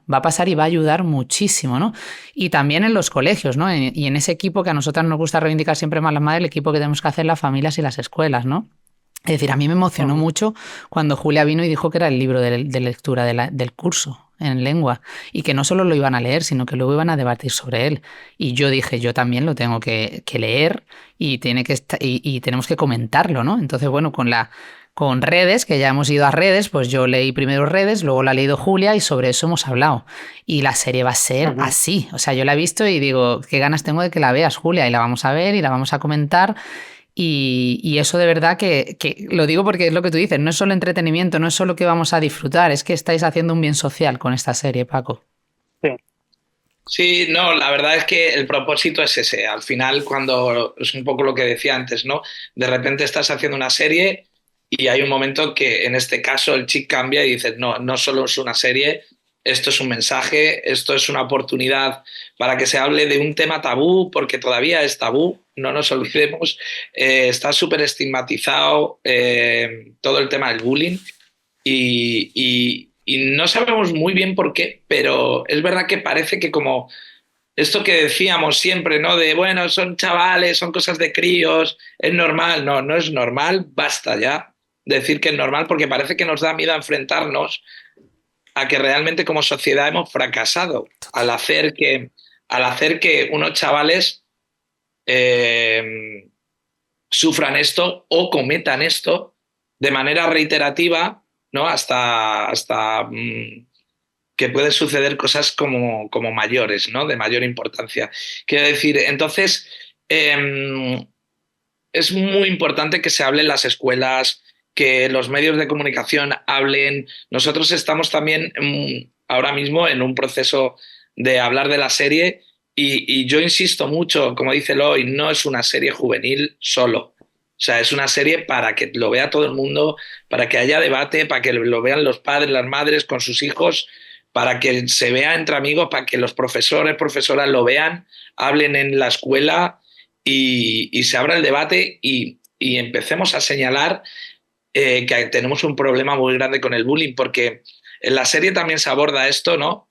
y va a ayudar muchísimo, ¿no? Y también en los colegios, ¿no? Y en ese equipo que a nosotras nos gusta reivindicar siempre más las madres, el equipo que tenemos que hacer las familias y las escuelas, ¿no? Es decir, a mí me emocionó mucho cuando Julia vino y dijo que era el libro de lectura del curso en lengua y que no solo lo iban a leer, sino que luego iban a debatir sobre él. Y yo dije, yo también lo tengo que leer y tenemos que comentarlo, ¿no? Entonces, bueno, con redes, que ya hemos ido a redes, pues yo leí primero redes, luego la ha leído Julia y sobre eso hemos hablado. Y la serie va a ser así. O sea, yo la he visto y digo, qué ganas tengo de que la veas, Julia, y la vamos a ver y la vamos a comentar. Y eso de verdad que lo digo porque es lo que tú dices, no es solo entretenimiento, no es solo que vamos a disfrutar, es que estáis haciendo un bien social con esta serie, Paco. Sí, no, la verdad es que el propósito es ese. Al final, cuando es un poco lo que decía antes, ¿no? De repente estás haciendo una serie y hay un momento que en este caso el chip cambia y dices, no solo es una serie, esto es un mensaje, esto es una oportunidad para que se hable de un tema tabú, porque todavía es tabú, no nos olvidemos. Está súper estigmatizado todo el tema del bullying y no sabemos muy bien por qué, pero es verdad que parece que como esto que decíamos siempre, ¿no? De, bueno, son chavales, son cosas de críos, es normal. No, no es normal, basta ya decir que es normal, porque parece que nos da miedo enfrentarnos a que realmente como sociedad hemos fracasado al hacer que unos chavales sufran esto o cometan esto de manera reiterativa, ¿no? Hasta que pueden suceder cosas como mayores, ¿no? De mayor importancia. Quiero decir, entonces, es muy importante que se hable en las escuelas, que los medios de comunicación hablen. Nosotros estamos también ahora mismo en un proceso de hablar de la serie y yo insisto mucho, como dice Eloy, no es una serie juvenil solo. O sea, es una serie para que lo vea todo el mundo, para que haya debate, para que lo vean los padres, las madres con sus hijos, para que se vea entre amigos, para que los profesores, profesoras lo vean, hablen en la escuela y se abra el debate y empecemos a señalar que tenemos un problema muy grande con el bullying, porque en la serie también se aborda esto, ¿no?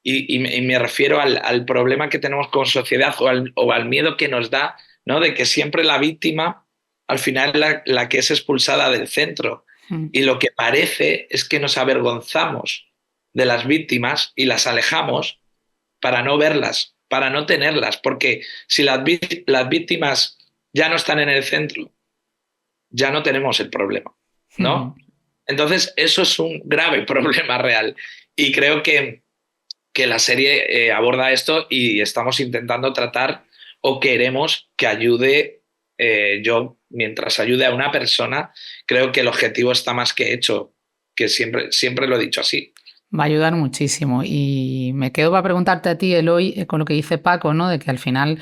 Y me refiero al problema que tenemos como sociedad o al miedo que nos da, ¿no? De que siempre la víctima al final es la que es expulsada del centro. Y lo que parece es que nos avergonzamos de las víctimas y las alejamos para no verlas, para no tenerlas, porque si las víctimas ya no están en el centro, ya no tenemos el problema, ¿no? Entonces, eso es un grave problema real. Y creo que la serie aborda esto y estamos intentando tratar o queremos que ayude. Yo, mientras ayude a una persona, creo que el objetivo está más que hecho, que siempre lo he dicho así. Va a ayudar muchísimo. Y me quedo para preguntarte a ti, Eloy, con lo que dice Paco, ¿no? De que al final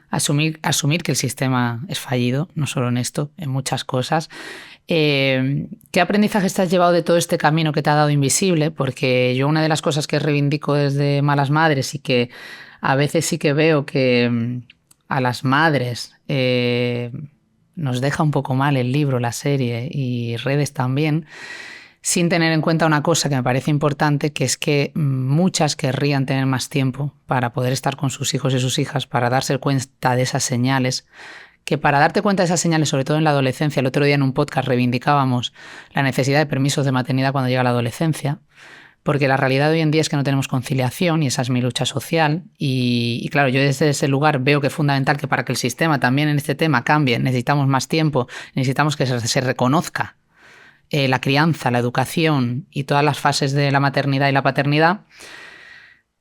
asumir que el sistema es fallido, no solo en esto, en muchas cosas. ¿Qué aprendizaje te has llevado de todo este camino que te ha dado Invisible? Porque yo una de las cosas que reivindico desde Malas Madres y que a veces sí que veo que a las madres nos deja un poco mal el libro, la serie y redes también, sin tener en cuenta una cosa que me parece importante, que es que muchas querrían tener más tiempo para poder estar con sus hijos y sus hijas, para darse cuenta de esas señales, que para darte cuenta de esas señales, sobre todo en la adolescencia, el otro día en un podcast reivindicábamos la necesidad de permisos de maternidad cuando llega la adolescencia, porque la realidad de hoy en día es que no tenemos conciliación y esa es mi lucha social y claro, yo desde ese lugar veo que es fundamental que para que el sistema también en este tema cambie, necesitamos más tiempo, necesitamos que se reconozca la crianza, la educación y todas las fases de la maternidad y la paternidad.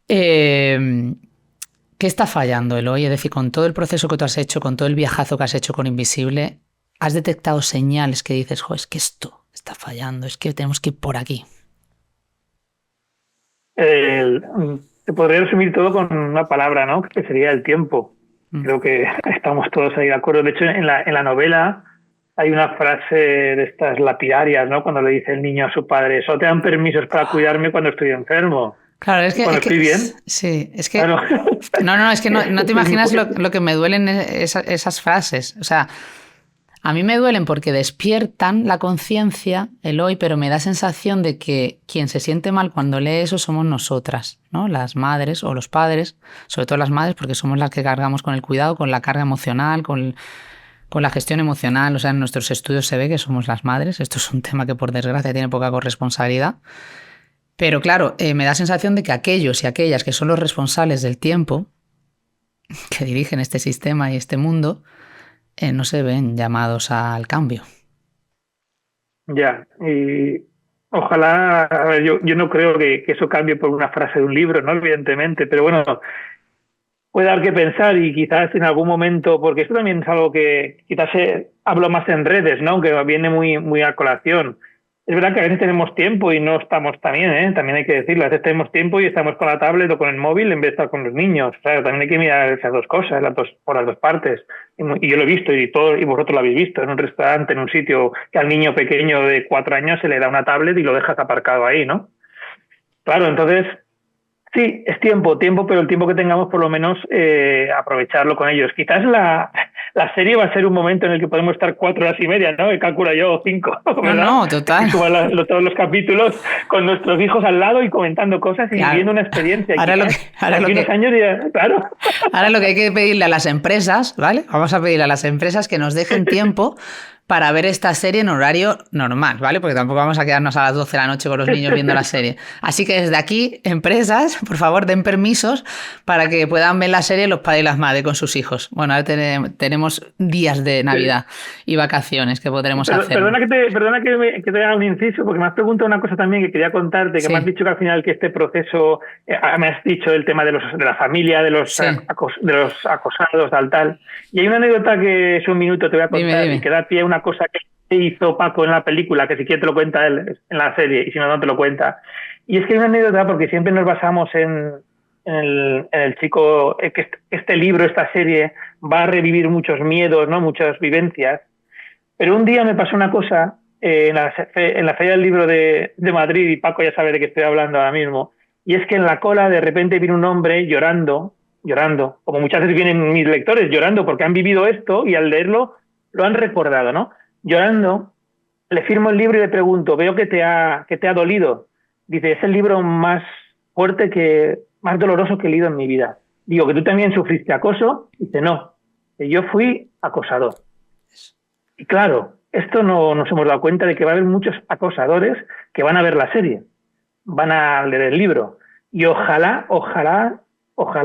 ¿Qué está fallando, Eloy? Es decir, con todo el proceso que tú has hecho, con todo el viajazo que has hecho con Invisible, ¿has detectado señales que dices, es que esto está fallando, es que tenemos que ir por aquí? Se podría resumir todo con una palabra, ¿no? Que sería el tiempo. Creo que estamos todos ahí de acuerdo. De hecho, en la novela hay una frase de estas lapidarias, ¿no? Cuando le dice el niño a su padre, solo te dan permisos para cuidarme cuando estoy enfermo. Claro, es que... Cuando estoy bien. Sí, es que... Claro. No, es que no te imaginas lo que me duelen esas frases. O sea, a mí me duelen porque despiertan la conciencia, Eloy, pero me da sensación de que quien se siente mal cuando lee eso somos nosotras, ¿no? Las madres o los padres, sobre todo las madres, porque somos las que cargamos con el cuidado, con la carga emocional, con la gestión emocional. O sea, en nuestros estudios se ve que somos las madres. Esto es un tema que, por desgracia, tiene poca corresponsabilidad. Pero claro, me da sensación de que aquellos y aquellas que son los responsables del tiempo, que dirigen este sistema y este mundo, no se ven llamados al cambio. Ya, y ojalá, a ver, yo no creo que eso cambie por una frase de un libro, ¿no? Evidentemente, pero bueno, puede dar que pensar y quizás en algún momento, porque esto también es algo que quizás hablo más en redes, ¿no? Que viene muy a colación. Es verdad que a veces tenemos tiempo y no estamos también, ¿eh? También hay que decirlo, a veces tenemos tiempo y estamos con la tablet o con el móvil en vez de estar con los niños. O sea, también hay que mirar esas dos cosas, por las dos partes. Y yo lo he visto y vosotros lo habéis visto en un restaurante, en un sitio que al niño pequeño de 4 años se le da una tablet y lo dejas aparcado ahí, ¿no? Claro, entonces Sí, es tiempo, pero el tiempo que tengamos por lo menos aprovecharlo con ellos. Quizás la serie va a ser un momento en el que podemos estar 4 horas y media, ¿no? Que calculo yo 5, ¿verdad? No, total. Todos los capítulos con nuestros hijos al lado y comentando cosas y claro. viviendo una experiencia. Ahora unos años ya, claro. Ahora lo que hay que pedirle a las empresas, ¿vale? Vamos a pedirle a las empresas que nos dejen tiempo para ver esta serie en horario normal, ¿vale? Porque tampoco vamos a quedarnos a las 12 de la noche con los niños viendo la serie. Así que desde aquí, empresas, por favor, den permisos para que puedan ver la serie los padres y las madres con sus hijos. Bueno, ahora tenemos días de Navidad y vacaciones que podremos hacer. Perdona que te haga un inciso, porque me has preguntado una cosa también que quería contarte, que me has dicho que al final que este proceso, me has dicho el tema de la familia, de los acosados, tal. Y hay una anécdota que es un minuto te voy a contar. Dime. Y que da pie a una cosa que hizo Paco en la película, que si quieres te lo cuenta él en la serie, y si no, no te lo cuenta. Y es que hay una anécdota porque siempre nos basamos en el chico, que este libro, esta serie, va a revivir muchos miedos, ¿no? Muchas vivencias. Pero un día me pasó una cosa en la Feria del Libro de Madrid, y Paco ya sabe de qué estoy hablando ahora mismo, y es que en la cola de repente viene un hombre llorando, como muchas veces vienen mis lectores llorando porque han vivido esto y al leerlo lo han recordado, ¿no? Llorando, le firmo el libro y le pregunto, veo que te ha dolido. Dice, es el libro más fuerte, más doloroso que he leído en mi vida. Digo, ¿que tú también sufriste acoso? Dice, no, que yo fui acosador. Y claro, esto no nos hemos dado cuenta de que va a haber muchos acosadores que van a ver la serie, van a leer el libro. Y ojalá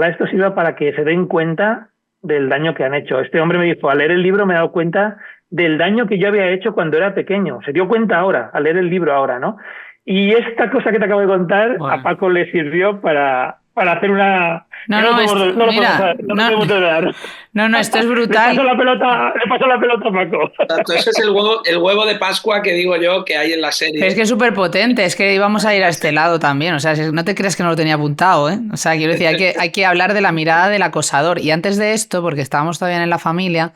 esto sirva para que se den cuenta del daño que han hecho. Este hombre me dijo, al leer el libro me he dado cuenta del daño que yo había hecho cuando era pequeño. Se dio cuenta ahora, al leer el libro ahora, ¿no? Y esta cosa que te acabo de contar, a Paco le sirvió para hacer una... No, esto es brutal. Le pasó la pelota a Paco. Tanto, ese es el huevo de Pascua que digo yo que hay en la serie. Pero es que es súper potente, es que íbamos a ir a este lado también. O sea, no te creas que no lo tenía apuntado, ¿eh? O sea, quiero decir, hay que hablar de la mirada del acosador. Y antes de esto, porque estábamos todavía en La Familia,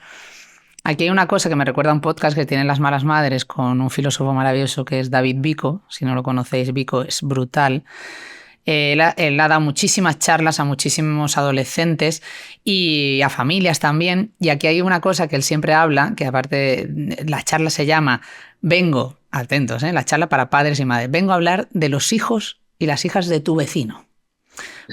aquí hay una cosa que me recuerda a un podcast que tienen Las Malas Madres con un filósofo maravilloso que es David Vico. Si no lo conocéis, Vico es brutal. Él ha dado muchísimas charlas a muchísimos adolescentes y a familias también. Y aquí hay una cosa que él siempre habla, que aparte la charla se llama atentos, la charla para padres y madres, vengo a hablar de los hijos y las hijas de tu vecino.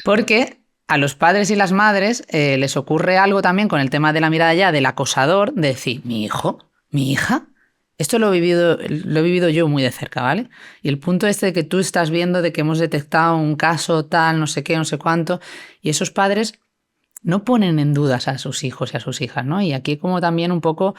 Porque a los padres y las madres les ocurre algo también con el tema de la mirada ya del acosador, de decir, mi hijo, mi hija. Esto lo he vivido yo muy de cerca, ¿vale? Y el punto de que tú estás viendo de que hemos detectado un caso tal, no sé qué, no sé cuánto, y esos padres no ponen en dudas a sus hijos y a sus hijas, ¿no? Y aquí como también un poco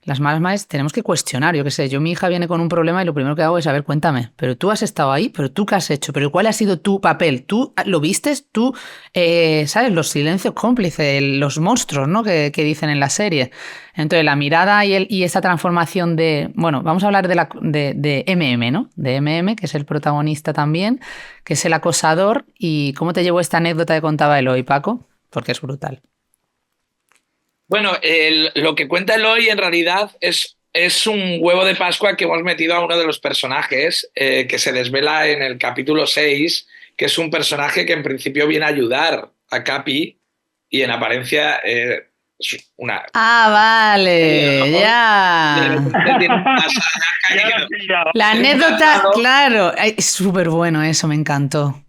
las malas madres tenemos que cuestionar, yo qué sé, mi hija viene con un problema y lo primero que hago es, a ver, cuéntame, pero tú has estado ahí, pero tú qué has hecho, pero cuál ha sido tu papel, tú lo vistes, tú, ¿sabes? Los silencios cómplices, los monstruos, ¿no? Que dicen en la serie. Entonces la mirada y esta transformación vamos a hablar de MM, ¿no? De MM, que es el protagonista también, que es el acosador, y cómo te llevó esta anécdota que contaba Eloy, Paco, porque es brutal. Bueno, lo que cuenta Eloy en realidad es un huevo de Pascua que hemos metido a uno de los personajes que se desvela en el capítulo 6, que es un personaje que en principio viene a ayudar a Capi y en apariencia es una... Ah, vale, ya. La anécdota, claro, es súper bueno eso, me encantó.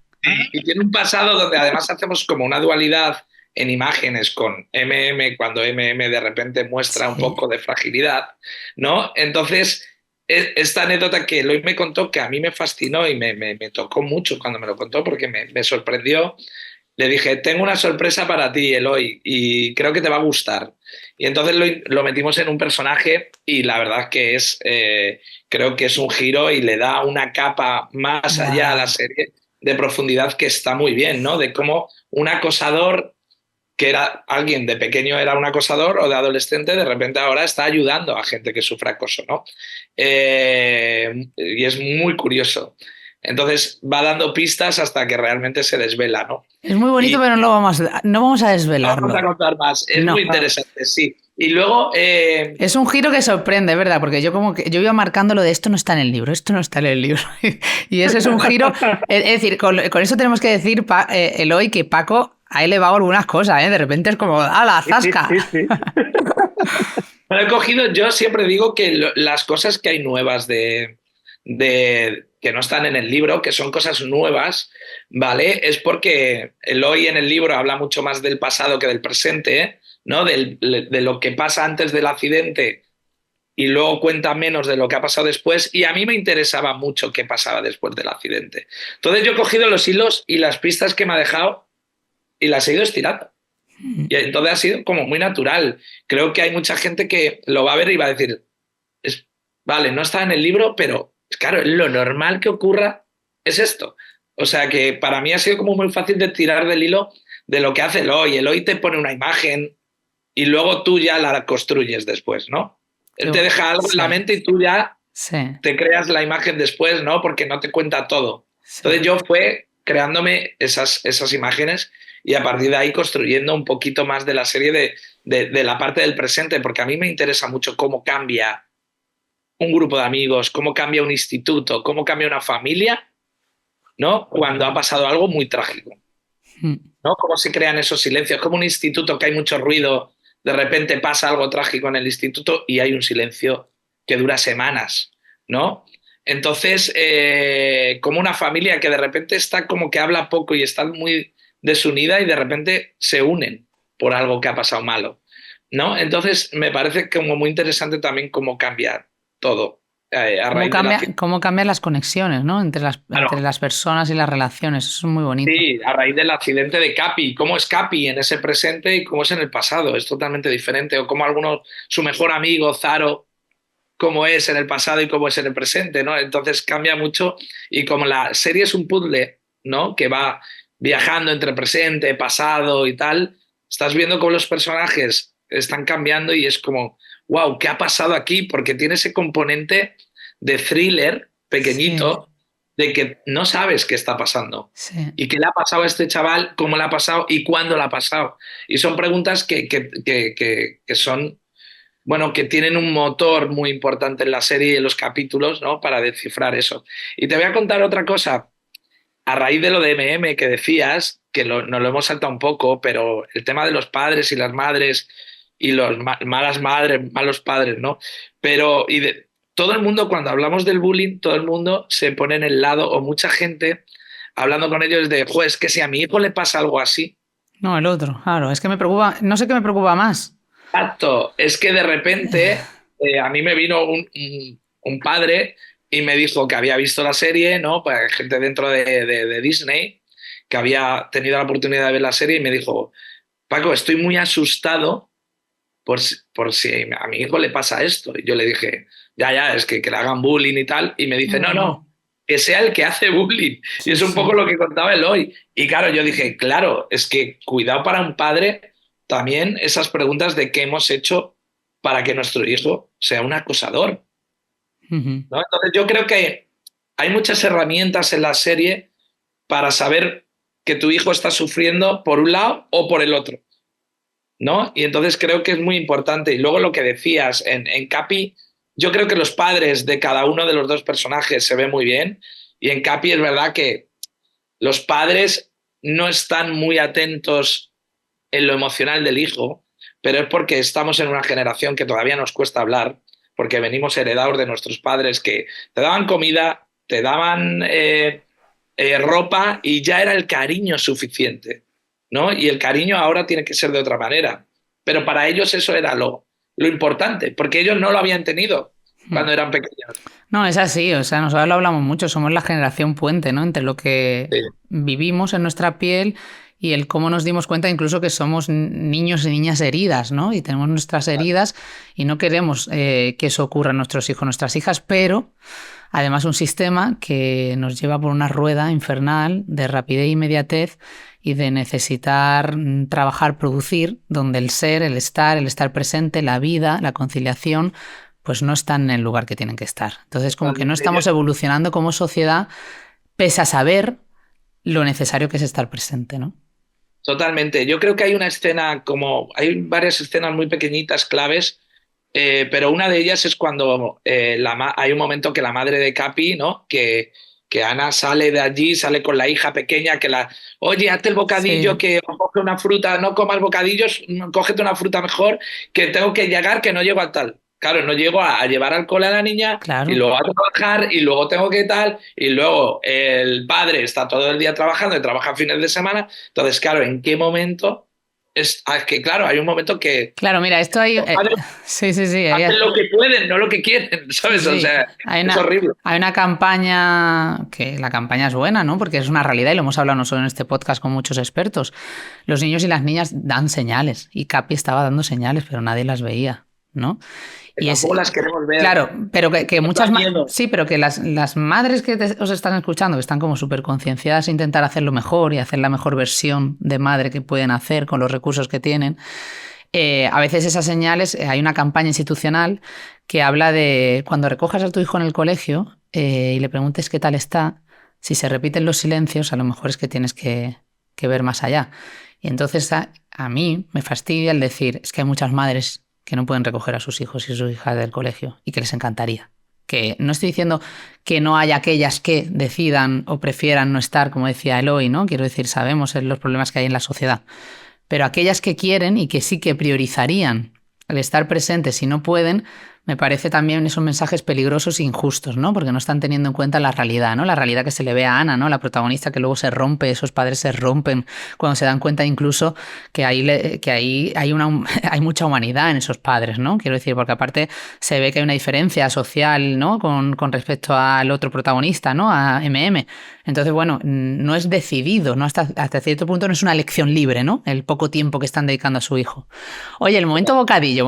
Y tiene un pasado donde además hacemos como una dualidad en imágenes con MM, cuando MM de repente muestra un poco de fragilidad, ¿no? Entonces, esta anécdota que Eloy me contó, que a mí me fascinó y me tocó mucho cuando me lo contó porque me sorprendió, le dije, tengo una sorpresa para ti, Eloy, y creo que te va a gustar. Y entonces lo metimos en un personaje y la verdad que creo que es un giro y le da una capa más allá a la serie de profundidad que está muy bien, ¿no? De cómo un acosador, que era alguien de pequeño era un acosador o de adolescente, de repente ahora está ayudando a gente que sufre acoso, ¿no? Y es muy curioso. Entonces va dando pistas hasta que realmente se desvela, ¿no? Es muy bonito, pero no vamos a desvelarlo. No vamos a contar más. Es muy interesante, sí. Y luego... Es un giro que sorprende, ¿verdad? Porque yo como que yo iba marcando lo de esto no está en el libro, esto no está en el libro. Y ese es un giro... Es decir, con eso tenemos que decir, Eloy, que Paco ha elevado algunas cosas, ¿eh? De repente es como, ¡ah, la zasca! Sí. Lo he cogido, yo siempre digo que las cosas que hay nuevas que no están en el libro, que son cosas nuevas, ¿vale? Es porque Eloy en el libro habla mucho más del pasado que del presente, ¿no? De lo que pasa antes del accidente y luego cuenta menos de lo que ha pasado después, y a mí me interesaba mucho qué pasaba después del accidente. Entonces yo he cogido los hilos y las pistas que me ha dejado y las he ido estirando. Y entonces ha sido como muy natural. Creo que hay mucha gente que lo va a ver y va a decir, vale, no está en el libro, pero claro, lo normal que ocurra es esto. O sea que para mí ha sido como muy fácil de tirar del hilo de lo que hace Eloy. Eloy te pone una imagen y luego tú ya la construyes después, ¿no? Él te deja algo en la mente y tú ya te creas la imagen después, ¿no? Porque no te cuenta todo. Entonces yo fue creándome esas imágenes y a partir de ahí construyendo un poquito más de la serie de la parte del presente, porque a mí me interesa mucho cómo cambia un grupo de amigos, cómo cambia un instituto, cómo cambia una familia, ¿no? Cuando ha pasado algo muy trágico, ¿no? Cómo se crean esos silencios, como un instituto que hay mucho ruido, de repente pasa algo trágico en el instituto y hay un silencio que dura semanas, ¿no? Entonces, como una familia que de repente está como que habla poco y está muy desunida y de repente se unen por algo que ha pasado malo, ¿no? Entonces, me parece como muy interesante también cómo cambia todo. Cómo cambian las conexiones, ¿no? Entre las personas y las relaciones. Eso es muy bonito. Sí, a raíz del accidente de Capi. ¿Cómo es Capi en ese presente y cómo es en el pasado? Es totalmente diferente. O cómo su mejor amigo, Zaro, cómo es en el pasado y cómo es en el presente, ¿no? Entonces cambia mucho. Y como la serie es un puzzle, ¿no? Que va viajando entre presente, pasado y tal, estás viendo cómo los personajes están cambiando y es como, wow, ¿qué ha pasado aquí? Porque tiene ese componente de thriller pequeñito, de que no sabes qué está pasando. Y qué le ha pasado a este chaval, cómo le ha pasado y cuándo le ha pasado. Y son preguntas que son, bueno, que tienen un motor muy importante en la serie y en los capítulos, ¿no? Para descifrar eso. Y te voy a contar otra cosa. A raíz de lo de MM que decías, que nos lo hemos saltado un poco, pero el tema de los padres y las madres y los malas madres, malos padres, ¿no? Pero todo el mundo, cuando hablamos del bullying, todo el mundo se pone en el lado, o mucha gente hablando con ellos de, joder, es que si a mi hijo le pasa algo así. No, el otro, claro, es que me preocupa, no sé qué me preocupa más. Exacto, es que de repente a mí me vino un padre y me dijo que había visto la serie, ¿no? Pues gente dentro de Disney que había tenido la oportunidad de ver la serie y me dijo, Paco, estoy muy asustado por si a mi hijo le pasa esto. Y yo le dije, ya, es que le hagan bullying y tal. Y me dice, no, que sea el que hace bullying. Y es un poco lo que contaba Eloy. Y claro, yo dije, claro, es que cuidado para un padre también esas preguntas de qué hemos hecho para que nuestro hijo sea un acosador. ¿No? Entonces yo creo que hay muchas herramientas en la serie para saber que tu hijo está sufriendo por un lado o por el otro, ¿no? Y entonces creo que es muy importante. Y luego lo que decías, en Capi, yo creo que los padres de cada uno de los dos personajes se ven muy bien, y en Capi es verdad que los padres no están muy atentos en lo emocional del hijo, pero es porque estamos en una generación que todavía nos cuesta hablar, porque venimos heredados de nuestros padres que te daban comida, te daban ropa y ya era el cariño suficiente, ¿no? Y el cariño ahora tiene que ser de otra manera. Pero para ellos eso era lo importante, porque ellos no lo habían tenido cuando eran pequeños. No, es así, o sea, nosotros lo hablamos mucho, somos la generación puente, ¿no? Entre lo que vivimos en nuestra piel y el cómo nos dimos cuenta incluso que somos niños y niñas heridas, ¿no? Y tenemos nuestras heridas y no queremos que eso ocurra a nuestros hijos, nuestras hijas, pero además un sistema que nos lleva por una rueda infernal de rapidez e inmediatez y de necesitar trabajar, producir, donde el ser, el estar presente, la vida, la conciliación, pues no están en el lugar que tienen que estar. Entonces, como que no estamos evolucionando como sociedad, pese a saber lo necesario que es estar presente, ¿no? Totalmente. Yo creo que hay una escena, hay varias escenas muy pequeñitas, claves, pero una de ellas es cuando hay un momento que la madre de Capi, ¿no? Que Ana sale de allí, sale con la hija pequeña, oye, hazte el bocadillo, Sí. que coge una fruta, no comas bocadillos, cógete una fruta mejor, que tengo que llegar, que no llego a tal. Claro, no llego a llevar al cole a la niña Claro. y luego a trabajar y luego tengo que tal y luego el padre está todo el día trabajando y trabaja fines de semana. Entonces, claro, ¿en qué momento? Es que, claro, hay un momento que Claro, mira, esto hay... los padres sí. hacen lo que pueden, no lo que quieren, ¿sabes? Sí, O sea, es horrible. hay una campaña, que la campaña es buena, ¿no? Porque es una realidad y lo hemos hablado no solo en este podcast con muchos expertos. Los niños y las niñas dan señales y Capi estaba dando señales, pero nadie las veía, ¿no? Que tampoco las queremos ver. Claro, pero que Nos muchas da miedo. sí, pero que las madres que os están escuchando, que están como súper concienciadas, intentar hacerlo mejor y hacer la mejor versión de madre que pueden hacer con los recursos que tienen. A veces esas señales, hay una campaña institucional que habla de cuando recojas a tu hijo en el colegio y le preguntes qué tal está, si se repiten los silencios, a lo mejor es que tienes que ver más allá. Y entonces a mí me fastidia el decir, es que hay muchas madres que no pueden recoger a sus hijos y sus hijas del colegio y que les encantaría. Que no estoy diciendo que no haya aquellas que decidan o prefieran no estar, como decía Eloy, ¿no? Quiero decir, sabemos los problemas que hay en la sociedad. Pero aquellas que quieren y que sí que priorizarían el estar presentes si no pueden, me parece también esos mensajes peligrosos e injustos, ¿no? Porque no están teniendo en cuenta la realidad, ¿no? La realidad que se le ve a Ana, ¿no? La protagonista que luego se rompe, esos padres se rompen cuando se dan cuenta incluso que ahí hay mucha humanidad en esos padres, ¿no? Quiero decir, porque aparte se ve que hay una diferencia social, ¿no? Con respecto al otro protagonista, ¿no? A MM. Entonces, bueno, no es decidido, ¿no? Hasta cierto punto no es una elección libre, ¿no? El poco tiempo que están dedicando a su hijo. Oye, el momento bocadillo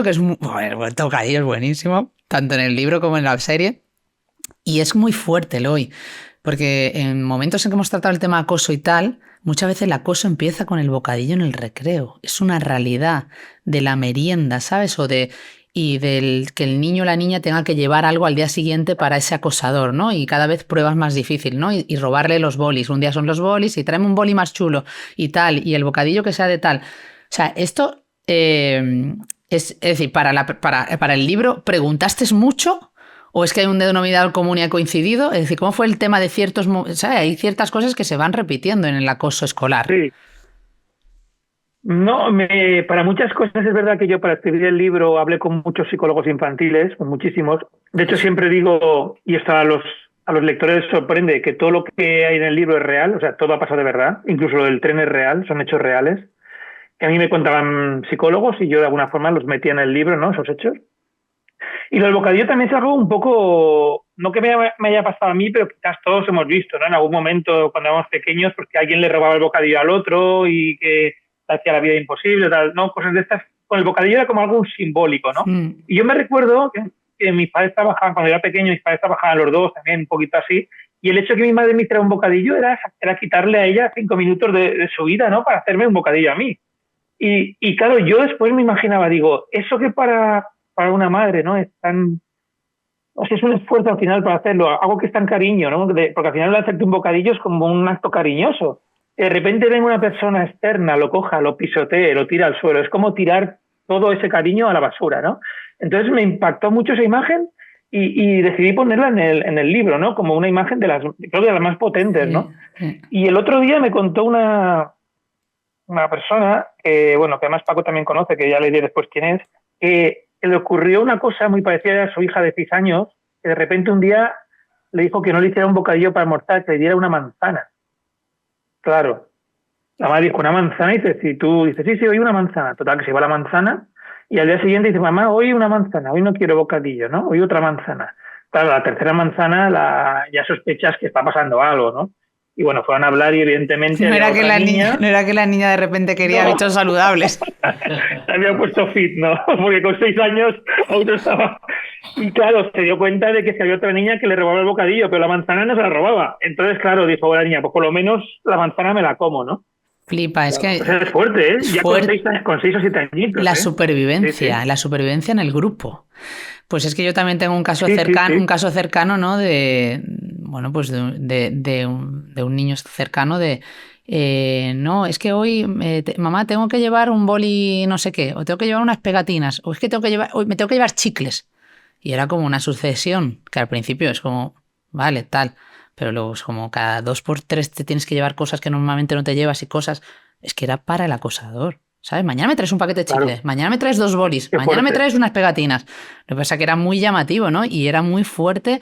que es el momento bocadillo es buenísimo, tanto en el libro como en la serie. Y es muy fuerte el hoy, porque en momentos en que hemos tratado el tema acoso y tal, muchas veces el acoso empieza con el bocadillo en el recreo. Es una realidad de la merienda, ¿sabes? Y del que el niño o la niña tenga que llevar algo al día siguiente para ese acosador, ¿no? Y cada vez pruebas más difícil, ¿no? Y robarle los bolis. Un día son los bolis y tráeme un boli más chulo y tal, y el bocadillo que sea de tal. O sea, esto es decir, para el libro, ¿preguntaste mucho? ¿O es que hay un denominador común y ha coincidido? Es decir, ¿cómo fue el tema de ¿sabes? Hay ciertas cosas que se van repitiendo en el acoso escolar. Sí. No, para muchas cosas es verdad que yo para escribir el libro hablé con muchos psicólogos infantiles, con muchísimos. De hecho, siempre digo, y esto a los lectores les sorprende, que todo lo que hay en el libro es real, o sea, todo ha pasado de verdad, incluso lo del tren es real, son hechos reales, que a mí me contaban psicólogos y yo de alguna forma los metía en el libro, ¿no? Esos hechos. Y lo del bocadillo también es algo un poco, no que me haya pasado a mí, pero quizás todos hemos visto, ¿no? En algún momento cuando éramos pequeños, porque alguien le robaba el bocadillo al otro y que hacía la vida imposible, tal, ¿no? Cosas de estas. Con el bocadillo era como algo simbólico, ¿no? Y yo me recuerdo que mis padres trabajaban, cuando era pequeño, mis padres trabajaban los dos también, un poquito así, y el hecho de que mi madre me hiciera un bocadillo era quitarle a ella 5 minutos de su vida, ¿no? Para hacerme un bocadillo a mí. Y claro, yo después me imaginaba, digo, eso que para una madre, ¿no? Es tan... O sea, es un esfuerzo al final para hacerlo, algo que es tan cariño, ¿no? Porque al final hacerte un bocadillo es como un acto cariñoso. De repente venga una persona externa, lo coja, lo pisotee, lo tira al suelo. Es como tirar todo ese cariño a la basura, ¿no? Entonces me impactó mucho esa imagen y decidí ponerla en el libro, ¿no? Como una imagen de creo que de las más potentes, ¿no? Y el otro día me contó una persona, bueno, que además Paco también conoce, que ya le diré después quién es, que le ocurrió una cosa muy parecida a su hija de 6 años, que de repente un día le dijo que no le hiciera un bocadillo para almorzar, que le diera una manzana. Claro. La madre dijo una manzana y dice, si tú dices, sí, hoy una manzana. Total, que se va la manzana y al día siguiente dice, mamá, hoy una manzana, hoy no quiero bocadillo, ¿no? Hoy otra manzana. Claro, la tercera manzana ya sospechas que está pasando algo, ¿no? Y bueno, fueron a hablar y evidentemente... No era que la niña de repente quería bichos saludables. Se había puesto fit, ¿no? Porque con 6 años aún no estaba... Y claro, se dio cuenta de que había otra niña que le robaba el bocadillo, pero la manzana no se la robaba. Entonces, claro, dijo la niña, pues por lo menos la manzana me la como, ¿no? Flipa, es que... Pues es fuerte, ¿eh? Ya con 6 o 7 añitos. La supervivencia, la supervivencia en el grupo. Pues es que yo también tengo un caso cercano, ¿no? De un niño cercano no, es que hoy, mamá, tengo que llevar un boli no sé qué, o tengo que llevar unas pegatinas, o es que hoy me tengo que llevar chicles. Y era como una sucesión, que al principio es como, vale, tal, pero luego es como cada 2 por 3 te tienes que llevar cosas que normalmente no te llevas y cosas. Es que era para el acosador, ¿sabes? Mañana me traes un paquete de chicles, Claro. mañana me traes 2 bolis, Qué mañana me fuerte. traes unas pegatinas. Lo que pasa es que era muy llamativo, ¿no? Y era muy fuerte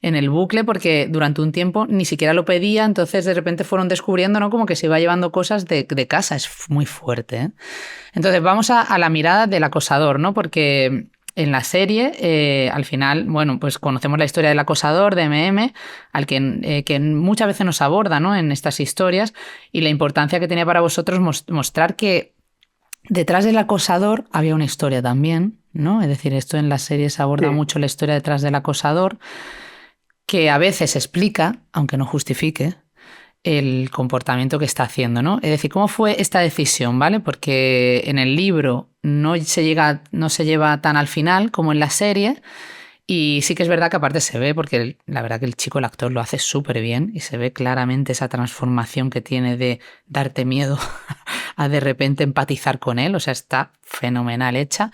en el bucle porque durante un tiempo ni siquiera lo pedía, entonces de repente fueron descubriendo, ¿no? Como que se iba llevando cosas de casa, es muy fuerte, ¿eh? Entonces vamos a la mirada del acosador, ¿no? Porque en la serie, al final, bueno, pues conocemos la historia del acosador, de MM, al que muchas veces nos aborda, ¿no? En estas historias, y la importancia que tenía para vosotros mostrar que detrás del acosador había una historia también, ¿no? Es decir, esto en las series aborda Sí. mucho la historia detrás del acosador, que a veces explica, aunque no justifique, el comportamiento que está haciendo, ¿no? Es decir, ¿cómo fue esta decisión, ¿vale? Porque en el libro no se lleva tan al final como en la serie, y sí que es verdad que aparte se ve, porque la verdad que el chico, el actor, lo hace súper bien y se ve claramente esa transformación que tiene de darte miedo a de repente empatizar con él, o sea, está fenomenal hecha.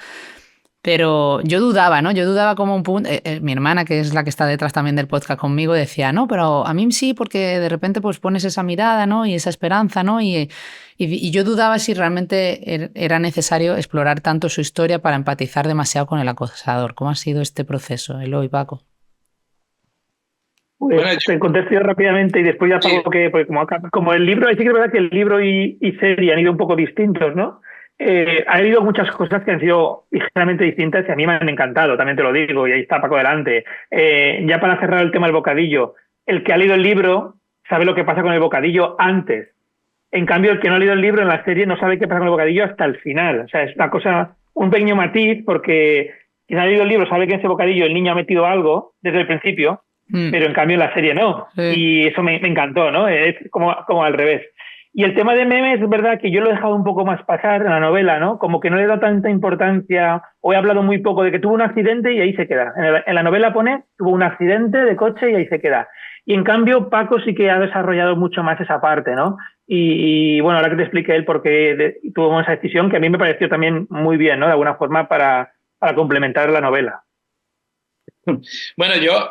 Pero yo dudaba, ¿no? Yo dudaba como un punto. Mi hermana, que es la que está detrás también del podcast conmigo, decía, no, pero a mí sí, porque de repente pues pones esa mirada, ¿no? Y esa esperanza, ¿no? Y yo dudaba si realmente era necesario explorar tanto su historia para empatizar demasiado con el acosador. ¿Cómo ha sido este proceso, Eloy, Paco? Pues Bueno, te contesto yo rápidamente y después ya sí, Paco, que porque como el libro, sí que es verdad que el libro y serie han ido un poco distintos, ¿no? Ha habido muchas cosas que han sido ligeramente distintas y a mí me han encantado, también te lo digo, y ahí está Paco delante. Ya para cerrar el tema del bocadillo, el que ha leído el libro sabe lo que pasa con el bocadillo antes. En cambio, el que no ha leído el libro en la serie no sabe qué pasa con el bocadillo hasta el final. O sea, es una cosa, un pequeño matiz, porque quien ha leído el libro sabe que en ese bocadillo el niño ha metido algo desde el principio, pero en cambio en la serie no. Sí. Y eso me encantó, ¿no? Es como al revés. Y el tema de memes es verdad que yo lo he dejado un poco más pasar en la novela, ¿no? Como que no le he dado tanta importancia, o he hablado muy poco de que tuvo un accidente y ahí se queda. En la novela pone, tuvo un accidente de coche y ahí se queda. Y en cambio Paco sí que ha desarrollado mucho más esa parte, ¿no? Y bueno, ahora que te explique él por qué tuvo esa decisión, que a mí me pareció también muy bien, ¿no? De alguna forma para complementar la novela. Bueno, yo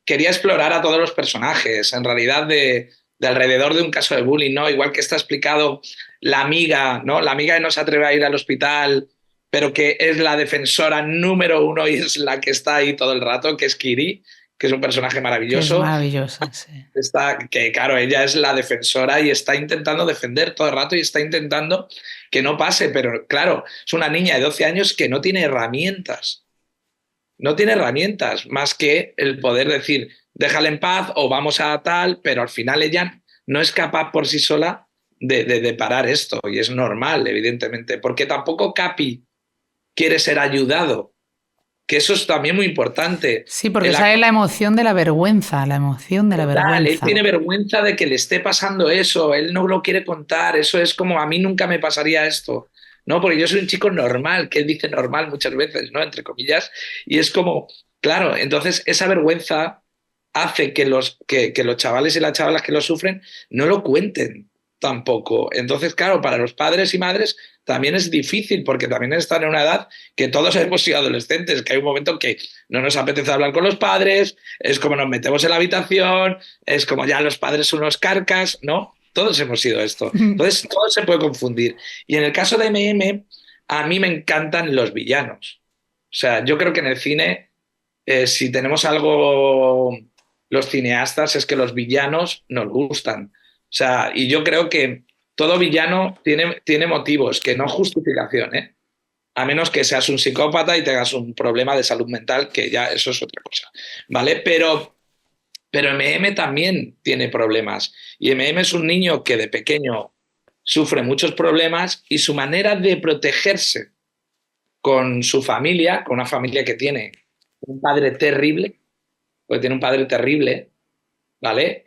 quería explorar a todos los personajes, en realidad de alrededor de un caso de bullying, ¿no? Igual que está explicado la amiga, ¿no? La amiga que no se atreve a ir al hospital, pero que es la defensora número 1 y es la que está ahí todo el rato, que es Kiri, que es un personaje maravilloso. Que es maravillosa, sí. Que claro, ella es la defensora y está intentando defender todo el rato y está intentando que no pase, pero claro, es una niña de 12 años que no tiene herramientas. No tiene herramientas más que el poder decir, déjala en paz o vamos a tal, pero al final ella no es capaz por sí sola de parar esto y es normal, evidentemente, porque tampoco Capi quiere ser ayudado, que eso es también muy importante. Sí, porque sale la emoción de la vergüenza, la emoción de la vergüenza. Él tiene vergüenza de que le esté pasando eso, él no lo quiere contar, eso es como a mí nunca me pasaría esto. No, porque yo soy un chico normal, que él dice normal muchas veces, ¿no? Entre comillas, y es como, claro, entonces esa vergüenza hace que los chavales y las chavalas que lo sufren no lo cuenten tampoco. Entonces, claro, para los padres y madres también es difícil, porque también están en una edad que todos hemos sido adolescentes, que hay un momento que no nos apetece hablar con los padres, es como nos metemos en la habitación, es como ya los padres son unos carcas, ¿no? Todos hemos sido esto. Entonces, todo se puede confundir. Y en el caso de MM, a mí me encantan los villanos. O sea, yo creo que en el cine, si tenemos algo los cineastas, es que los villanos nos gustan. O sea, y yo creo que todo villano tiene motivos, que no justificación, ¿eh? A menos que seas un psicópata y tengas un problema de salud mental, que ya eso es otra cosa, ¿vale? Pero MM también tiene problemas. Y MM es un niño que de pequeño sufre muchos problemas y su manera de protegerse con su familia, con una familia que tiene un padre terrible, porque tiene un padre terrible, ¿vale?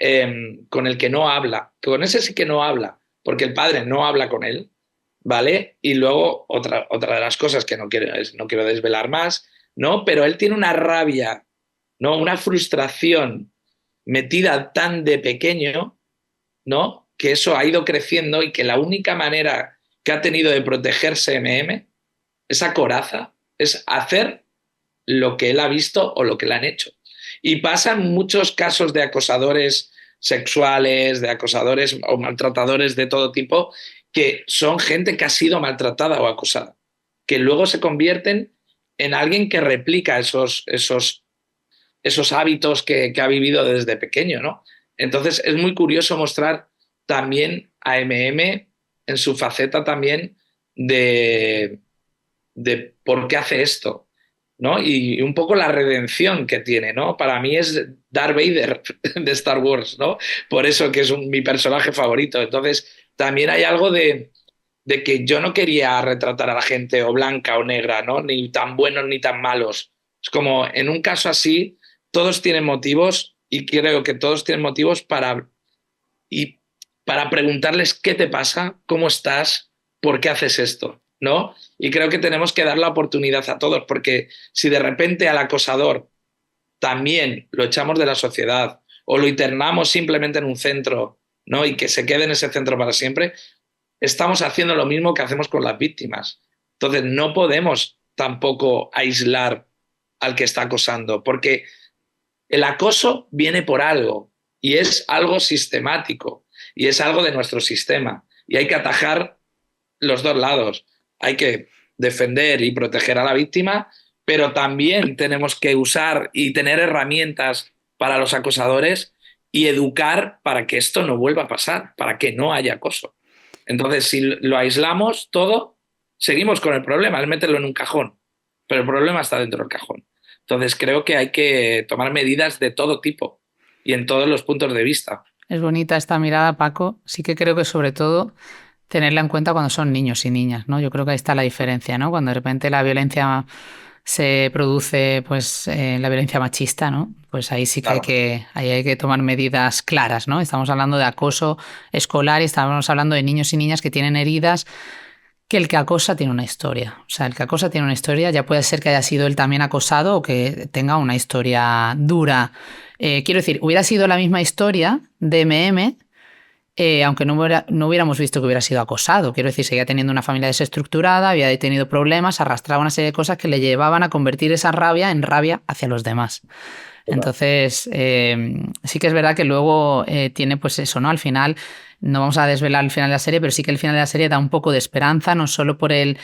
Con el que no habla. Con ese sí que no habla, porque el padre no habla con él, ¿vale? Y luego otra de las cosas que no quiero desvelar más, ¿no? Pero él tiene una rabia, ¿no? Una frustración metida tan de pequeño, ¿no? que eso ha ido creciendo y que la única manera que ha tenido de protegerse MM, esa coraza, es hacer lo que él ha visto o lo que le han hecho. Y pasan muchos casos de acosadores sexuales, de acosadores o maltratadores de todo tipo, que son gente que ha sido maltratada o acosada, que luego se convierten en alguien que replica esos hábitos que ha vivido desde pequeño, ¿no? Entonces es muy curioso mostrar también a MM en su faceta también de por qué hace esto, ¿no? Y un poco la redención que tiene, ¿no? Para mí es Darth Vader de Star Wars, ¿no? Por eso que es mi personaje favorito. Entonces también hay algo de que yo no quería retratar a la gente o blanca o negra, ¿no? Ni tan buenos ni tan malos. Es como, en un caso así, todos tienen motivos y creo que todos tienen motivos para preguntarles qué te pasa, cómo estás, por qué haces esto, ¿no? Y creo que tenemos que dar la oportunidad a todos, porque si de repente al acosador también lo echamos de la sociedad o lo internamos simplemente en un centro, ¿no? Y que se quede en ese centro para siempre, estamos haciendo lo mismo que hacemos con las víctimas. Entonces no podemos tampoco aislar al que está acosando, porque el acoso viene por algo y es algo sistemático y es algo de nuestro sistema y hay que atajar los dos lados. Hay que defender y proteger a la víctima, pero también tenemos que usar y tener herramientas para los acosadores y educar para que esto no vuelva a pasar, para que no haya acoso. Entonces, si lo aislamos todo, seguimos con el problema, es meterlo en un cajón, pero el problema está dentro del cajón. Entonces, creo que hay que tomar medidas de todo tipo y en todos los puntos de vista. Es bonita esta mirada, Paco. Sí que creo que sobre todo tenerla en cuenta cuando son niños y niñas, ¿no? Yo creo que ahí está la diferencia, ¿no? Cuando de repente la violencia se produce, pues la violencia machista, ¿no? Pues ahí sí que hay que tomar medidas claras, ¿no? Estamos hablando de acoso escolar y estamos hablando de niños y niñas que tienen heridas, que el que acosa tiene una historia. O sea, el que acosa tiene una historia, ya puede ser que haya sido él también acosado o que tenga una historia dura. Quiero decir, hubiera sido la misma historia de MM, aunque no hubiéramos visto que hubiera sido acosado. Quiero decir, seguía teniendo una familia desestructurada, había tenido problemas, arrastraba una serie de cosas que le llevaban a convertir esa rabia en rabia hacia los demás. Entonces, sí que es verdad que luego tiene pues eso, ¿no? Al final, no vamos a desvelar el final de la serie, pero sí que el final de la serie da un poco de esperanza, no solo por el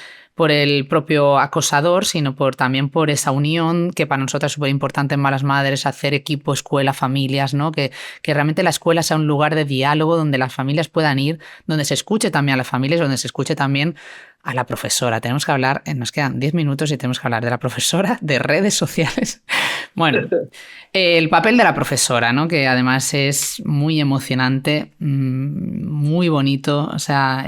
propio acosador, sino también por esa unión que para nosotras es súper importante en Malas Madres, hacer equipo, escuela, familias, ¿no? Que realmente la escuela sea un lugar de diálogo donde las familias puedan ir, donde se escuche también a las familias, donde se escuche también a la profesora. Tenemos que hablar, nos quedan 10 minutos y tenemos que hablar de la profesora, de redes sociales. Bueno, el papel de la profesora, ¿no? Que además es muy emocionante, muy bonito, o sea,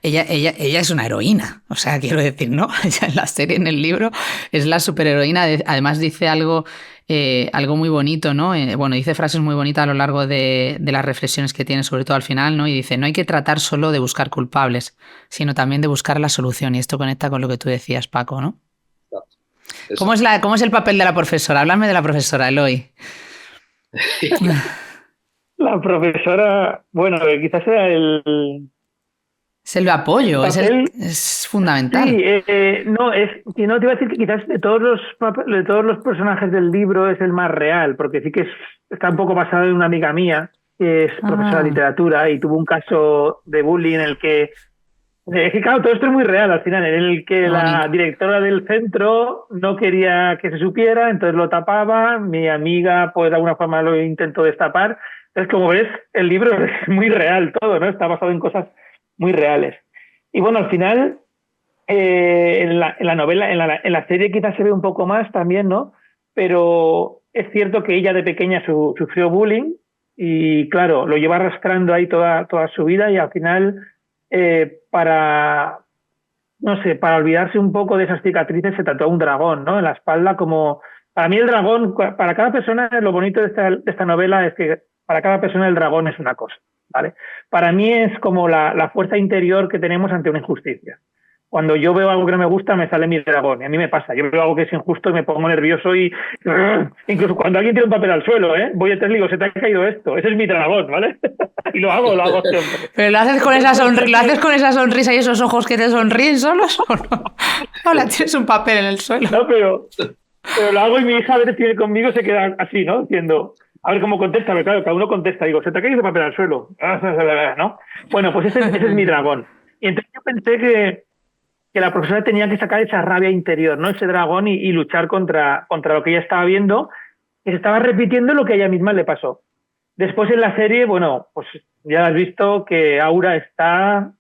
ella es una heroína, o sea, quiero decir, ¿no? Ella en la serie, en el libro, es la superheroína. Además dice algo muy bonito, ¿no? Bueno, dice frases muy bonitas a lo largo de las reflexiones que tiene, sobre todo al final, ¿no? Y dice, no hay que tratar solo de buscar culpables, sino también de buscar la solución. Y esto conecta con lo que tú decías, Paco, ¿no? ¿Cómo es el papel de la profesora? Háblame de la profesora, Eloy. La profesora, bueno, quizás sea es el apoyo, es fundamental. Sí, no, te iba a decir que quizás de todos los personajes del libro es el más real, porque sí que está un poco basado en una amiga mía, que es profesora de literatura, y tuvo un caso de bullying en el que... Es que claro, todo esto es muy real al final, en el que la directora del centro no quería que se supiera, entonces lo tapaba, mi amiga pues de alguna forma lo intentó destapar. Entonces, como ves, el libro es muy real todo, ¿no? Está basado en cosas muy reales. Y bueno, al final, en la novela, en la serie quizás se ve un poco más también, ¿no? Pero es cierto que ella de pequeña sufrió bullying y claro, lo lleva arrastrando ahí toda su vida y al final, para olvidarse un poco de esas cicatrices, se tatuó un dragón, ¿no? En la espalda, como... Para mí el dragón, para cada persona, lo bonito de esta novela es que para cada persona el dragón es una cosa, ¿vale? Para mí es como la fuerza interior que tenemos ante una injusticia. Cuando yo veo algo que no me gusta, me sale mi dragón. Y a mí me pasa. Yo veo algo que es injusto y me pongo nervioso y... Incluso cuando alguien tira un papel al suelo, voy a te digo, se te ha caído esto. Ese es mi dragón, ¿vale? Y lo hago siempre. ¿Pero lo haces con esa sonrisa y esos ojos que te sonríen solos o no? Hola, tienes un papel en el suelo. No, pero lo hago y mi hija a veces viene conmigo se queda así, ¿no? Diciendo, a ver cómo contesta. Pero claro, cada uno contesta. Digo, se te ha caído el papel al suelo. ¿No? Bueno, pues ese es mi dragón. Y entonces yo pensé que la profesora tenía que sacar esa rabia interior, ¿no? Ese dragón y luchar contra lo que ella estaba viendo, y se estaba repitiendo lo que a ella misma le pasó. Después en la serie, bueno, pues ya has visto que Aura está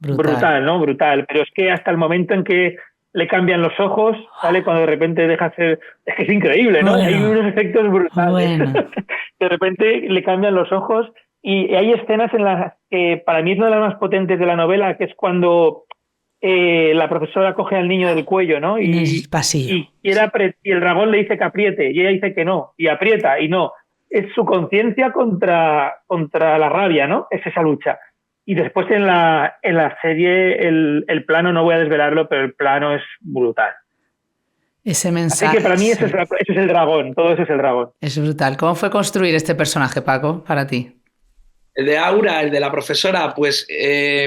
brutal, ¿no? Brutal. Pero es que hasta el momento en que le cambian los ojos, ¿vale? Cuando de repente deja ser... Es que es increíble, ¿no? Bueno, hay unos efectos brutales. Bueno. De repente le cambian los ojos y hay escenas en las que para mí es una de las más potentes de la novela, que es cuando... la profesora coge al niño del cuello, ¿no? Y el dragón le dice que apriete y ella dice que no, y aprieta y no. Es su conciencia contra la rabia, ¿no? Es esa lucha. Y después en la serie el plano, no voy a desvelarlo, pero el plano es brutal. Ese mensaje... Así que para mí ese es el dragón, todo eso es el dragón. Es brutal. ¿Cómo fue construir este personaje, Paco, para ti? El de Aura, el de la profesora, pues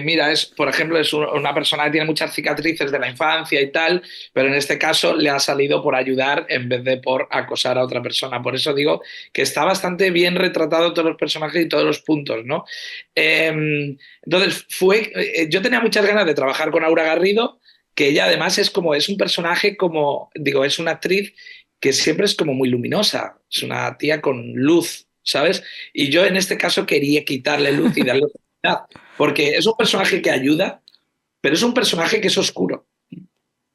mira, por ejemplo, es una persona que tiene muchas cicatrices de la infancia y tal, pero en este caso le ha salido por ayudar en vez de por acosar a otra persona. Por eso digo que está bastante bien retratado todos los personajes y todos los puntos, ¿no? Entonces, yo tenía muchas ganas de trabajar con Aura Garrido, que ella además es un personaje es una actriz que siempre es como muy luminosa, es una tía con luz, ¿sabes? Y yo en este caso quería quitarle luz y darle oscuridad, porque es un personaje que ayuda, pero es un personaje que es oscuro.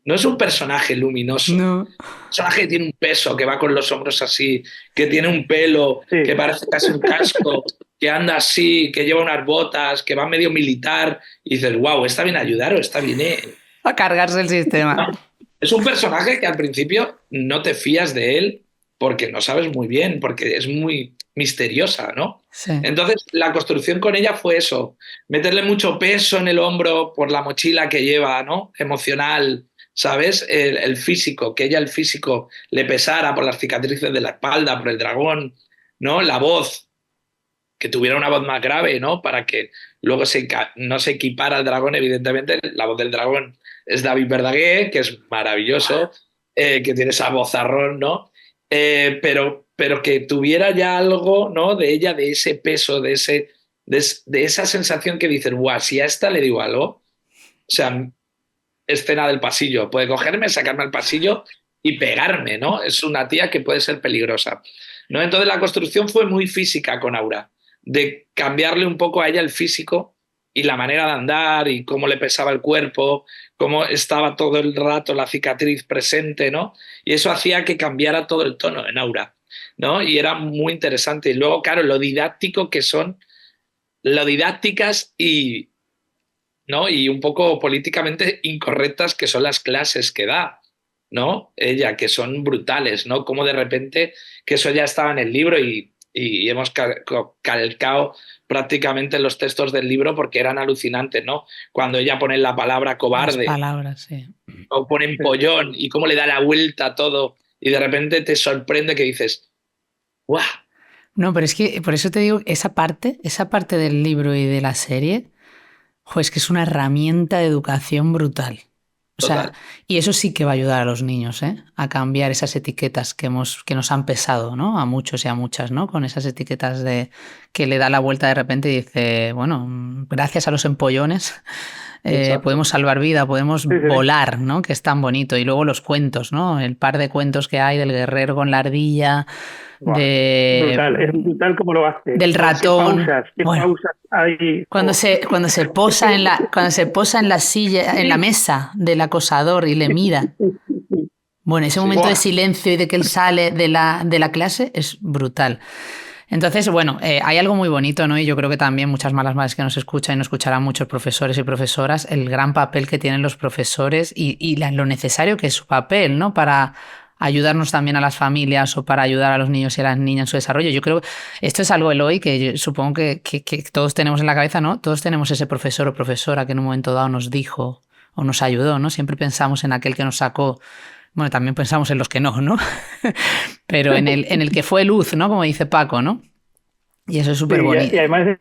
No es un personaje luminoso. No. Un personaje que tiene un peso, que va con los hombros así, que tiene un pelo, que parece casi un casco, que anda así, que lleva unas botas, que va medio militar, y dices, wow, ¿está bien ayudar o está bien a cargarse el sistema? No. Es un personaje que al principio no te fías de él porque no sabes muy bien, porque es muy misteriosa, ¿no? Sí. Entonces, la construcción con ella fue eso, meterle mucho peso en el hombro por la mochila que lleva, ¿no? Emocional, ¿sabes? El físico, que ella el físico le pesara por las cicatrices de la espalda, por el dragón, ¿no? La voz, que tuviera una voz más grave, ¿no? Para que luego no se equipara al dragón, evidentemente. La voz del dragón es David Verdaguer, que es maravilloso, que tiene esa vozarrón, ¿no? Pero que tuviera ya algo, ¿no? De ella, de ese peso, de esa sensación que dices, guau, si a esta le digo algo, o sea, escena del pasillo, puede cogerme, sacarme al pasillo y pegarme, ¿no? Es una tía que puede ser peligrosa, ¿no? Entonces la construcción fue muy física con Aura, de cambiarle un poco a ella el físico y la manera de andar y cómo le pesaba el cuerpo, cómo estaba todo el rato la cicatriz presente, ¿no? Y eso hacía que cambiara todo el tono en Aura, ¿no? Y era muy interesante. Y luego, claro, lo didácticas y, ¿no? Y un poco políticamente incorrectas que son las clases que da, ¿no? Ella, que son brutales, ¿no? Como de repente, que eso ya estaba en el libro y hemos calcado prácticamente los textos del libro porque eran alucinantes, ¿no? Cuando ella pone la palabra cobarde. Las palabras, sí. O pone empollón y cómo le da la vuelta a todo y de repente te sorprende que dices, ¡guau! No, pero es que por eso te digo, esa parte del libro y de la serie, es que es una herramienta de educación brutal. O sea, y eso sí que va a ayudar a los niños, a cambiar esas etiquetas que nos han pesado, ¿no? A muchos y a muchas, ¿no? Con esas etiquetas de que le da la vuelta de repente y dice, bueno, gracias a los empollones podemos salvar vida, podemos volar, ¿no? Que es tan bonito. Y luego los cuentos, ¿no? El par de cuentos que hay del guerrero con la ardilla, es brutal como lo hace. Del ratón. ¿Qué pausas hay? Cuando se posa en la silla, en la mesa del acosador y le mira. Bueno, ese momento de silencio y de que él sale de la clase es brutal. Entonces, bueno, hay algo muy bonito, ¿no? Y yo creo que también muchas malas madres que nos escuchan y nos escucharán muchos profesores y profesoras, el gran papel que tienen los profesores y lo necesario que es su papel, ¿no? Para ayudarnos también a las familias o para ayudar a los niños y a las niñas en su desarrollo. Yo creo que esto es algo, Eloy, que yo supongo que todos tenemos en la cabeza, ¿no? Todos tenemos ese profesor o profesora que en un momento dado nos dijo o nos ayudó, ¿no? Siempre pensamos en aquel que nos sacó. Bueno, también pensamos en los que no, ¿no? Pero en el que fue luz, ¿no? Como dice Paco, ¿no? Y eso es súper bonito. Y además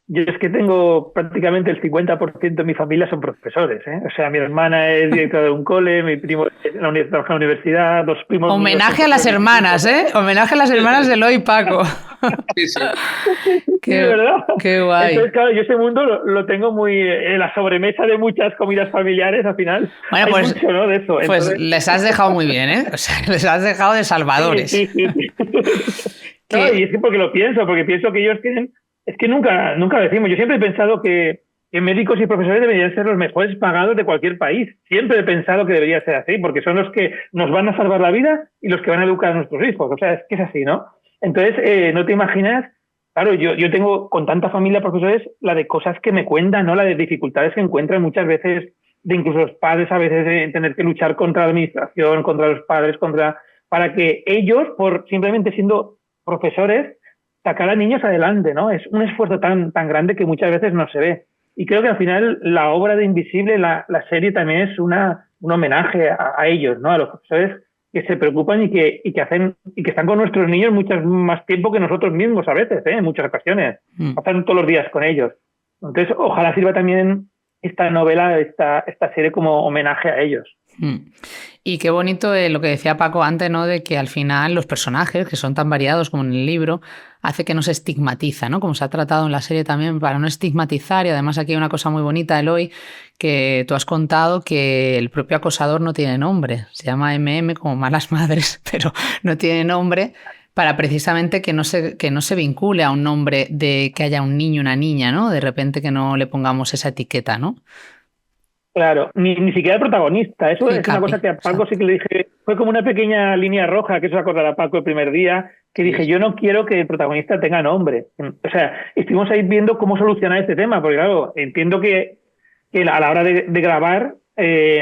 yo es que tengo prácticamente el 50% de mi familia son profesores, ¿eh? O sea, mi hermana es directora de un cole, mi primo trabaja en la universidad, dos primos... Homenaje a las hermanas, ¿eh? Homenaje a las hermanas de Eloy y Paco. Sí, sí. Qué, ¿verdad? Qué guay. Entonces, claro, yo ese mundo lo tengo muy en la sobremesa de muchas comidas familiares, al final. Bueno, hay pues, mucho, ¿no? De eso. Pues entonces... les has dejado muy bien, ¿eh? O sea, les has dejado de salvadores. Sí. No, y es que porque pienso que ellos tienen... Es que nunca lo decimos. Yo siempre he pensado que médicos y profesores deberían ser los mejores pagados de cualquier país. Siempre he pensado que debería ser así, porque son los que nos van a salvar la vida y los que van a educar a nuestros hijos. O sea, es que es así, ¿no? Entonces, no te imaginas, claro, yo tengo con tanta familia profesores la de cosas que me cuentan, ¿no? La de dificultades que encuentran muchas veces, de incluso los padres a veces de tener que luchar contra la administración, contra los padres, para que ellos, por simplemente siendo profesores, sacar a niños adelante, ¿no? Es un esfuerzo tan grande que muchas veces no se ve. Y creo que al final la obra de Invisible, la serie también es un homenaje a ellos, ¿no? A los profesores que se preocupan y que hacen y que están con nuestros niños mucho más tiempo que nosotros mismos a veces, en muchas ocasiones. Pasan todos los días con ellos. Entonces, ojalá sirva también esta novela, esta serie como homenaje a ellos. Y qué bonito lo que decía Paco antes, ¿no? De que al final los personajes, que son tan variados como en el libro, hace que no se estigmatiza, ¿no? Como se ha tratado en la serie también, para no estigmatizar. Y además aquí hay una cosa muy bonita, Eloy, que tú has contado que el propio acosador no tiene nombre. Se llama MM, como Malas Madres, pero no tiene nombre, para precisamente que no se vincule a un nombre de que haya un niño, una niña, ¿no? De repente que no le pongamos esa etiqueta, ¿no? Claro, ni siquiera el protagonista. Eso sí, es una cosa que a Paco sí que le dije, fue como una pequeña línea roja, que eso acordará Paco el primer día, que dije, yo no quiero que el protagonista tenga nombre. O sea, estuvimos ahí viendo cómo solucionar este tema, porque claro, entiendo que a la hora de grabar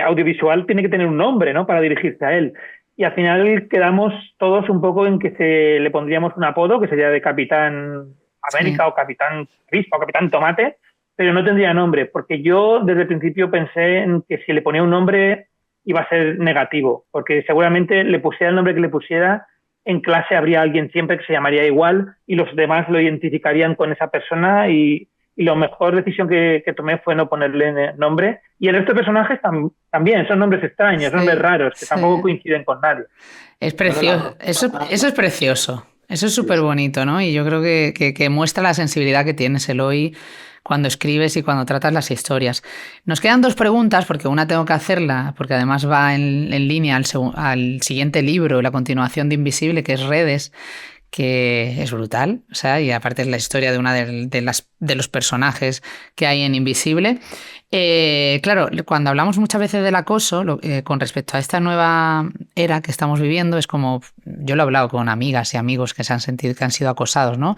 audiovisual tiene que tener un nombre, ¿no? Para dirigirse a él. Y al final quedamos todos un poco en que le pondríamos un apodo, que sería de Capitán América, o Capitán Crispa o Capitán Tomate, pero no tendría nombre, porque yo desde el principio pensé en que si le ponía un nombre iba a ser negativo, porque seguramente le pusiera el nombre que le pusiera, en clase habría alguien siempre que se llamaría igual y los demás lo identificarían con esa persona y la mejor decisión que tomé fue no ponerle nombre. Y el resto de personajes también son nombres extraños, nombres raros, que tampoco coinciden con nadie. Es precioso, eso es precioso, eso es súper bonito, ¿no? Y yo creo que muestra la sensibilidad que tienes, Eloy, cuando escribes y cuando tratas las historias. Nos quedan dos preguntas, porque una tengo que hacerla, porque además va en línea al siguiente libro, la continuación de Invisible, que es Redes, que es brutal, o sea, y aparte es la historia de una de los personajes que hay en Invisible. Claro, cuando hablamos muchas veces del acoso, con respecto a esta nueva era que estamos viviendo, es como, yo lo he hablado con amigas y amigos que se han sentido que han sido acosados, ¿no?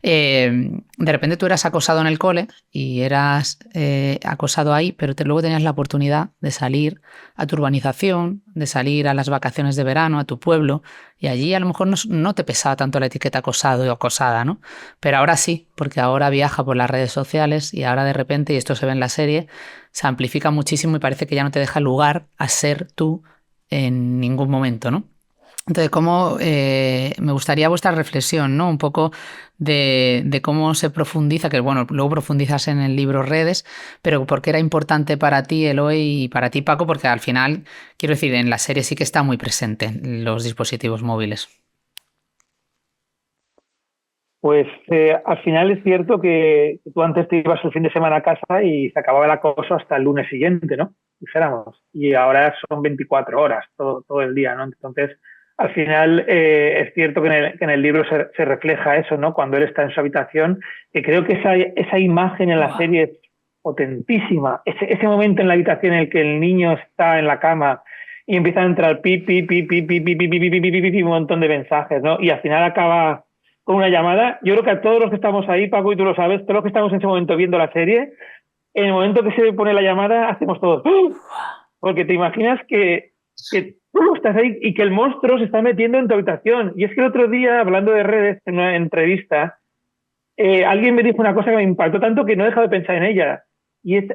De repente tú eras acosado en el cole y eras acosado ahí, pero luego tenías la oportunidad de salir a tu urbanización, de salir a las vacaciones de verano, a tu pueblo, y allí a lo mejor no te pesaba tanto la etiqueta acosado o acosada, ¿no? Pero ahora sí, porque ahora viaja por las redes sociales y ahora de repente, y esto se ve en la serie, se amplifica muchísimo y parece que ya no te deja lugar a ser tú en ningún momento, ¿no? Entonces, me gustaría vuestra reflexión, ¿no? Un poco de cómo se profundiza, que bueno, luego profundizas en el libro Redes, pero ¿por qué era importante para ti, Eloy, y para ti, Paco? Porque al final, quiero decir, en la serie sí que está muy presente los dispositivos móviles. Pues al final es cierto que tú antes te ibas el fin de semana a casa y se acababa el acoso hasta el lunes siguiente, ¿no? Dijéramos. Y ahora son 24 horas, todo el día, ¿no? Entonces, al final es cierto que en el libro se refleja eso, ¿no? Cuando él está en su habitación, que creo que esa imagen en la serie es potentísima. Ese momento en la habitación en el que el niño está en la cama y empieza a entrar un montón de mensajes, ¿no? Y al final acaba con una llamada. Yo creo que a todos los que estamos ahí, Paco, y tú lo sabes, todos los que estamos en ese momento viendo la serie, en el momento que se pone la llamada, hacemos todos. Porque te imaginas que tú estás ahí y que el monstruo se está metiendo en tu habitación. Y es que el otro día, hablando de Redes, en una entrevista, alguien me dijo una cosa que me impactó tanto que no he dejado de pensar en ella.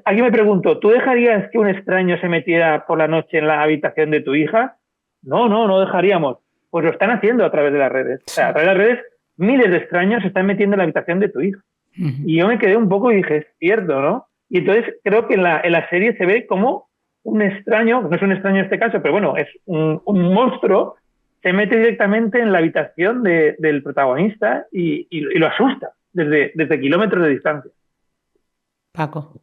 Aquí me pregunto, ¿tú dejarías que un extraño se metiera por la noche en la habitación de tu hija? No dejaríamos. Pues lo están haciendo a través de las redes. O sea, a través de las redes, miles de extraños se están metiendo en la habitación de tu hija. Y yo me quedé un poco y dije, es cierto, ¿no? Y entonces creo que en la serie se ve como un extraño, no es un extraño en este caso, pero bueno, es un monstruo, se mete directamente en la habitación del protagonista y lo asusta desde kilómetros de distancia. Paco.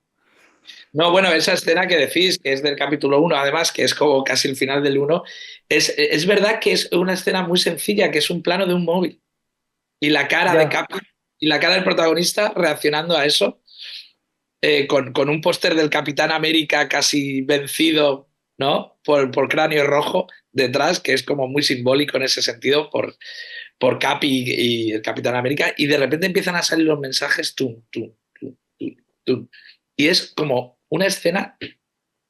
No, bueno, esa escena que decís, que es del capítulo 1, además, que es como casi el final del 1, es verdad que es una escena muy sencilla, que es un plano de un móvil. Y la cara de Capi y la cara del protagonista reaccionando a eso, con un póster del Capitán América casi vencido, ¿no? Por Cráneo Rojo detrás, que es como muy simbólico en ese sentido, por Capi y el Capitán América, y de repente empiezan a salir los mensajes, tum, tum, tum, tum, tum. Y es como una escena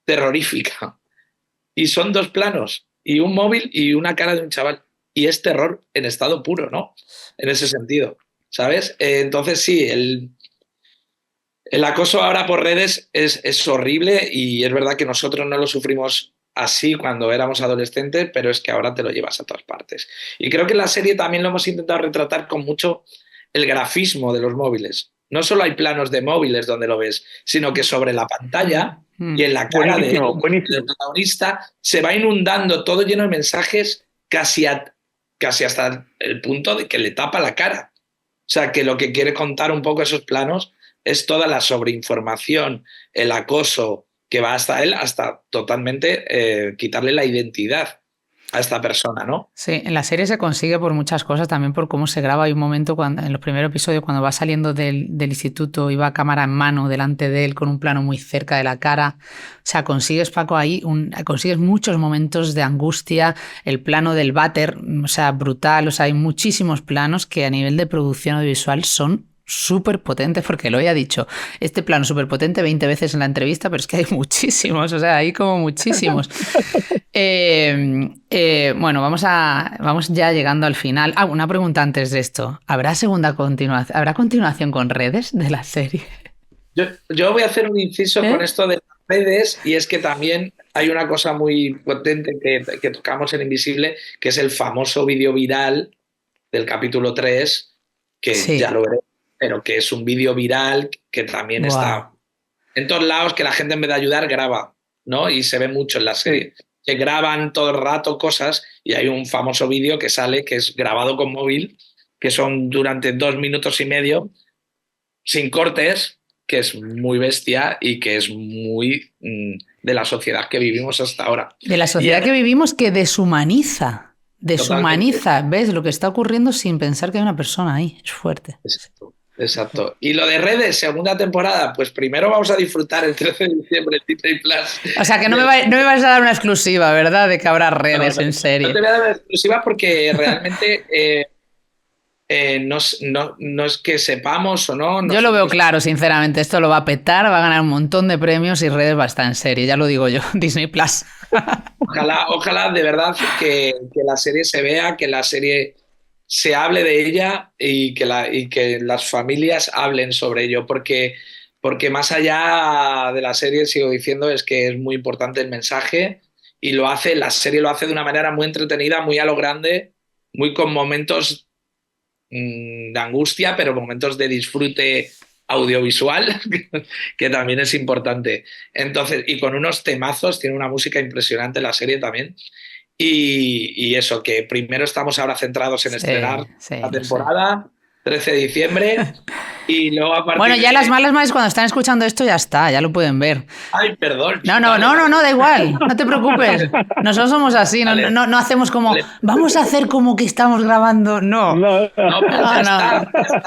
terrorífica. Y son 2 planos, y un móvil y una cara de un chaval. Y es terror en estado puro, ¿no? En ese sentido, ¿sabes? Entonces sí, el acoso ahora por redes es horrible, y es verdad que nosotros no lo sufrimos así cuando éramos adolescentes, pero es que ahora te lo llevas a todas partes. Y creo que en la serie también lo hemos intentado retratar con mucho el grafismo de los móviles. No solo hay planos de móviles donde lo ves, sino que sobre la pantalla y en la cara del protagonista se va inundando todo lleno de mensajes casi hasta el punto de que le tapa la cara. O sea, que lo que quiere contar un poco esos planos es toda la sobreinformación, el acoso que va hasta él, hasta totalmente quitarle la identidad a esta persona, ¿no? Sí, en la serie se consigue por muchas cosas, también por cómo se graba. Hay un momento en los primeros episodios cuando va saliendo del instituto y va a cámara en mano delante de él con un plano muy cerca de la cara. O sea, consigues, Paco, ahí consigues muchos momentos de angustia. El plano del váter, o sea, brutal. O sea, hay muchísimos planos que a nivel de producción audiovisual son súper potentes, porque lo he dicho, este plano súper potente 20 veces en la entrevista, pero es que hay muchísimos, o sea, hay como muchísimos. Bueno, vamos ya llegando al final. Una pregunta antes de esto. ¿Habrá continuación con redes de la serie? Yo voy a hacer un inciso con esto de las redes, y es que también hay una cosa muy potente que tocamos en Invisible, que es el famoso vídeo viral del capítulo 3, que ya lo veré, pero que es un vídeo viral que también está en todos lados, que la gente en vez de ayudar graba, ¿no? Y se ve mucho en la serie. Que graban todo el rato cosas, y hay un famoso vídeo que sale, que es grabado con móvil, que son durante 2 minutos y medio, sin cortes, que es muy bestia y que es muy de la sociedad que vivimos hasta ahora. De la sociedad que vivimos, que deshumaniza. Deshumaniza. ¿Ves lo que está ocurriendo sin pensar que hay una persona ahí? Es fuerte. Exacto. Y lo de redes, segunda temporada, pues primero vamos a disfrutar el 13 de diciembre en Disney Plus. O sea, que no me vas a dar una exclusiva, ¿verdad? De que habrá redes en serie. No te voy a dar una exclusiva porque realmente no es que sepamos o no. Yo lo veo claro, sinceramente. Esto lo va a petar, va a ganar un montón de premios y redes va a estar en serie. Ya lo digo yo, Disney Plus. Ojalá de verdad que la serie se vea, que la serie se hable de ella y que las familias hablen sobre ello, porque más allá de la serie, sigo diciendo, es que es muy importante el mensaje, y la serie lo hace de una manera muy entretenida, muy a lo grande, muy con momentos de angustia, pero momentos de disfrute audiovisual, que también es importante. Entonces, y con unos temazos, tiene una música impresionante la serie también. Y eso, que primero estamos ahora centrados en estrenar la temporada, 13 de diciembre, y luego a partir Bueno, ya las malas madres cuando están escuchando esto ya está, ya lo pueden ver. Ay, perdón. No, da igual, no te preocupes. Nosotros somos así, no hacemos como, vamos a hacer como que estamos grabando, no.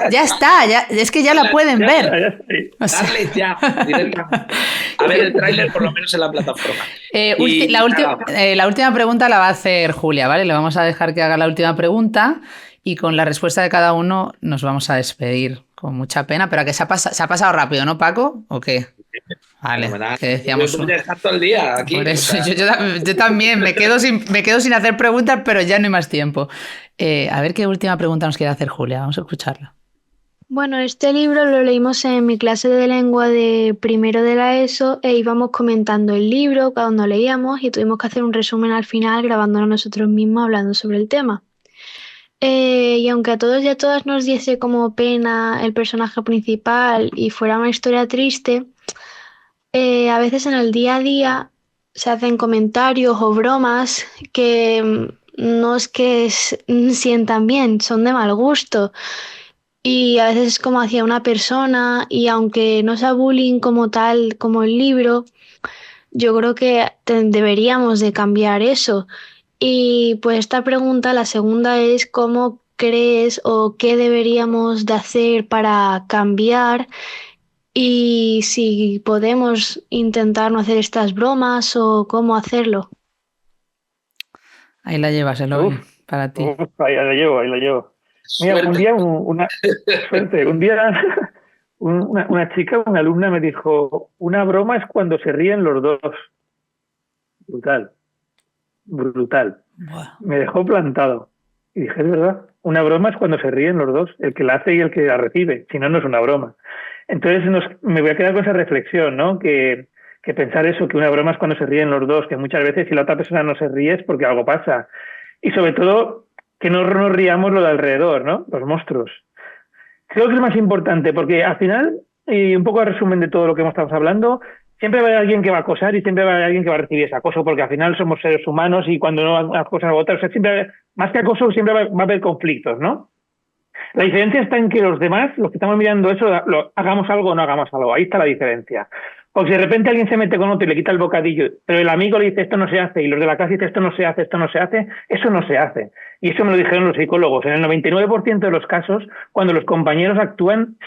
Ya está, es que ya la pueden ver. Darle ya, directamente. A ver el tráiler por lo menos en la plataforma. La última pregunta la va a hacer Julia, ¿vale? Le vamos a dejar que haga la última pregunta y con la respuesta de cada uno nos vamos a despedir. Con mucha pena, pero que se ha pasado rápido, ¿no, Paco? ¿O qué? Vale, que decíamos. Yo podría estar todo el día aquí. Por eso, yo también me quedo sin hacer preguntas, pero ya no hay más tiempo. A ver qué última pregunta nos quiere hacer Julia. Vamos a escucharla. Bueno, este libro lo leímos en mi clase de lengua de primero de la ESO e íbamos comentando el libro cuando leíamos y tuvimos que hacer un resumen al final grabándonos nosotros mismos hablando sobre el tema. Y aunque a todos y a todas nos diese como pena el personaje principal y fuera una historia triste, a veces en el día a día se hacen comentarios o bromas que no es que sientan bien, son de mal gusto. Y a veces es como hacia una persona y aunque no sea bullying como tal, como el libro, yo creo que deberíamos de cambiar eso. Y pues esta pregunta, la segunda es ¿cómo crees o qué deberíamos de hacer para cambiar? Y si podemos intentar no hacer estas bromas o cómo hacerlo. Ahí la llevas, Eloy, para ti. Ahí la llevo. Mira, Suerte. un día un día una chica, una alumna me dijo, una broma es cuando se ríen los dos. Brutal. Buah. Me dejó plantado. Y dije, es verdad, una broma es cuando se ríen los dos, el que la hace y el que la recibe, si no, no es una broma. Entonces me voy a quedar con esa reflexión, ¿no? Que pensar eso, que una broma es cuando se ríen los dos, que muchas veces si la otra persona no se ríe es porque algo pasa. Y sobre todo, que no nos riamos lo de alrededor, ¿no? Los monstruos. Creo que es más importante, porque al final, y un poco a resumen de todo lo que estado hablando, siempre va a haber alguien que va a acosar y siempre va a haber alguien que va a recibir ese acoso, porque al final somos seres humanos y cuando no acosan a otros, o sea, siempre, más que acoso, siempre va a haber conflictos, ¿no? La diferencia está en que los demás, los que estamos mirando eso, hagamos algo o no hagamos algo. Ahí está la diferencia. Porque si de repente alguien se mete con otro y le quita el bocadillo, pero el amigo le dice esto no se hace y los de la clase dicen esto no se hace, eso no se hace. Y eso me lo dijeron los psicólogos. En el 99% de los casos, cuando los compañeros actúan,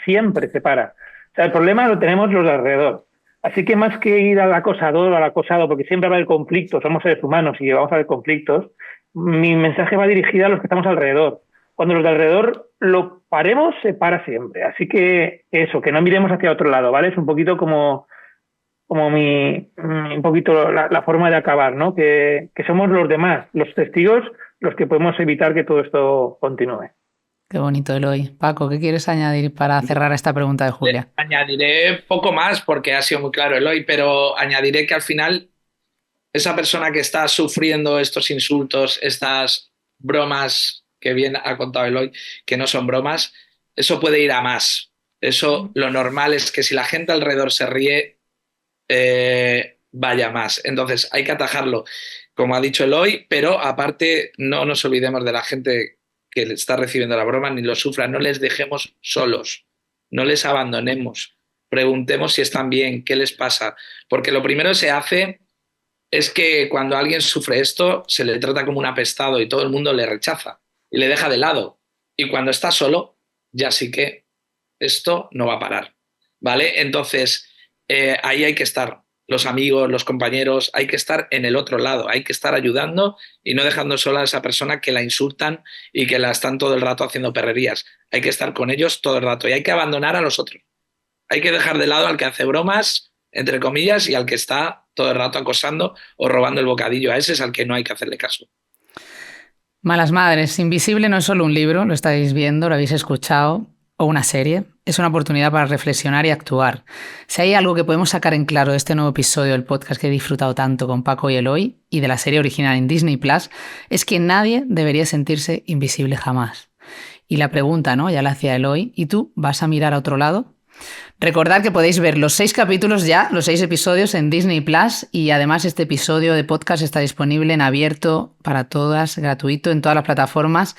siempre se para. O sea, el problema lo tenemos los de alrededor. Así que más que ir al acosador o al acosado, porque siempre va a haber conflictos, somos seres humanos y vamos a haber conflictos, mi mensaje va dirigido a los que estamos alrededor. Cuando los de alrededor lo paremos, se para siempre. Así que eso, que no miremos hacia otro lado, ¿vale? Es un poquito como un poquito la forma de acabar, ¿no? Que somos los demás, los testigos, los que podemos evitar que todo esto continúe. Qué bonito, Eloy. Paco, ¿qué quieres añadir para cerrar esta pregunta de Julia? Añadiré poco más porque ha sido muy claro, Eloy, pero añadiré que al final esa persona que está sufriendo estos insultos, estas bromas que bien ha contado Eloy, que no son bromas, eso puede ir a más. Eso, lo normal es que si la gente alrededor se ríe, vaya más. Entonces hay que atajarlo, como ha dicho Eloy, pero aparte no nos olvidemos de la gente que está recibiendo la broma ni lo sufra. No les dejemos solos, no les abandonemos. Preguntemos si están bien, qué les pasa. Porque lo primero que se hace es que cuando alguien sufre esto, se le trata como un apestado y todo el mundo le rechaza y le deja de lado. Y cuando está solo, ya sí que esto no va a parar, ¿vale? Entonces, ahí hay que estar. Los amigos, los compañeros, hay que estar en el otro lado, hay que estar ayudando y no dejando sola a esa persona que la insultan y que la están todo el rato haciendo perrerías. Hay que estar con ellos todo el rato y hay que abandonar a los otros. Hay que dejar de lado al que hace bromas, entre comillas, y al que está todo el rato acosando o robando el bocadillo. A ese es al que no hay que hacerle caso. Malas Madres. Invisible no es solo un libro, lo estáis viendo, lo habéis escuchado, o una serie. Es una oportunidad para reflexionar y actuar. Si hay algo que podemos sacar en claro de este nuevo episodio del podcast que he disfrutado tanto con Paco y Eloy y de la serie original en Disney Plus, es que nadie debería sentirse invisible jamás. Y la pregunta, ¿no? Ya la hacía Eloy, ¿y tú vas a mirar a otro lado? Recordad que podéis ver los 6 capítulos ya, los 6 episodios en Disney Plus y además este episodio de podcast está disponible en abierto para todas, gratuito en todas las plataformas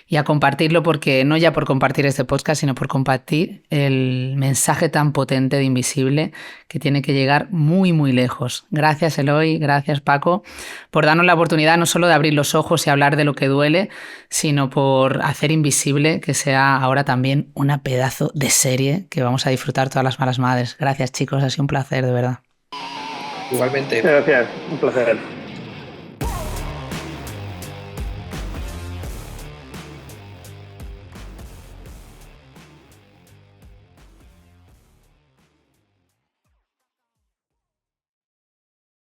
y a compartirlo porque no ya por compartir este podcast, sino por compartir el mensaje tan potente de Invisible que tiene que llegar muy, muy lejos. Gracias, Eloy, gracias, Paco, por darnos la oportunidad no solo de abrir los ojos y hablar de lo que duele, sino por hacer Invisible que sea ahora también una pedazo de serie que vamos a disfrutar todas las malas madres. Gracias, chicos, ha sido un placer, de verdad. Igualmente. Gracias, un placer.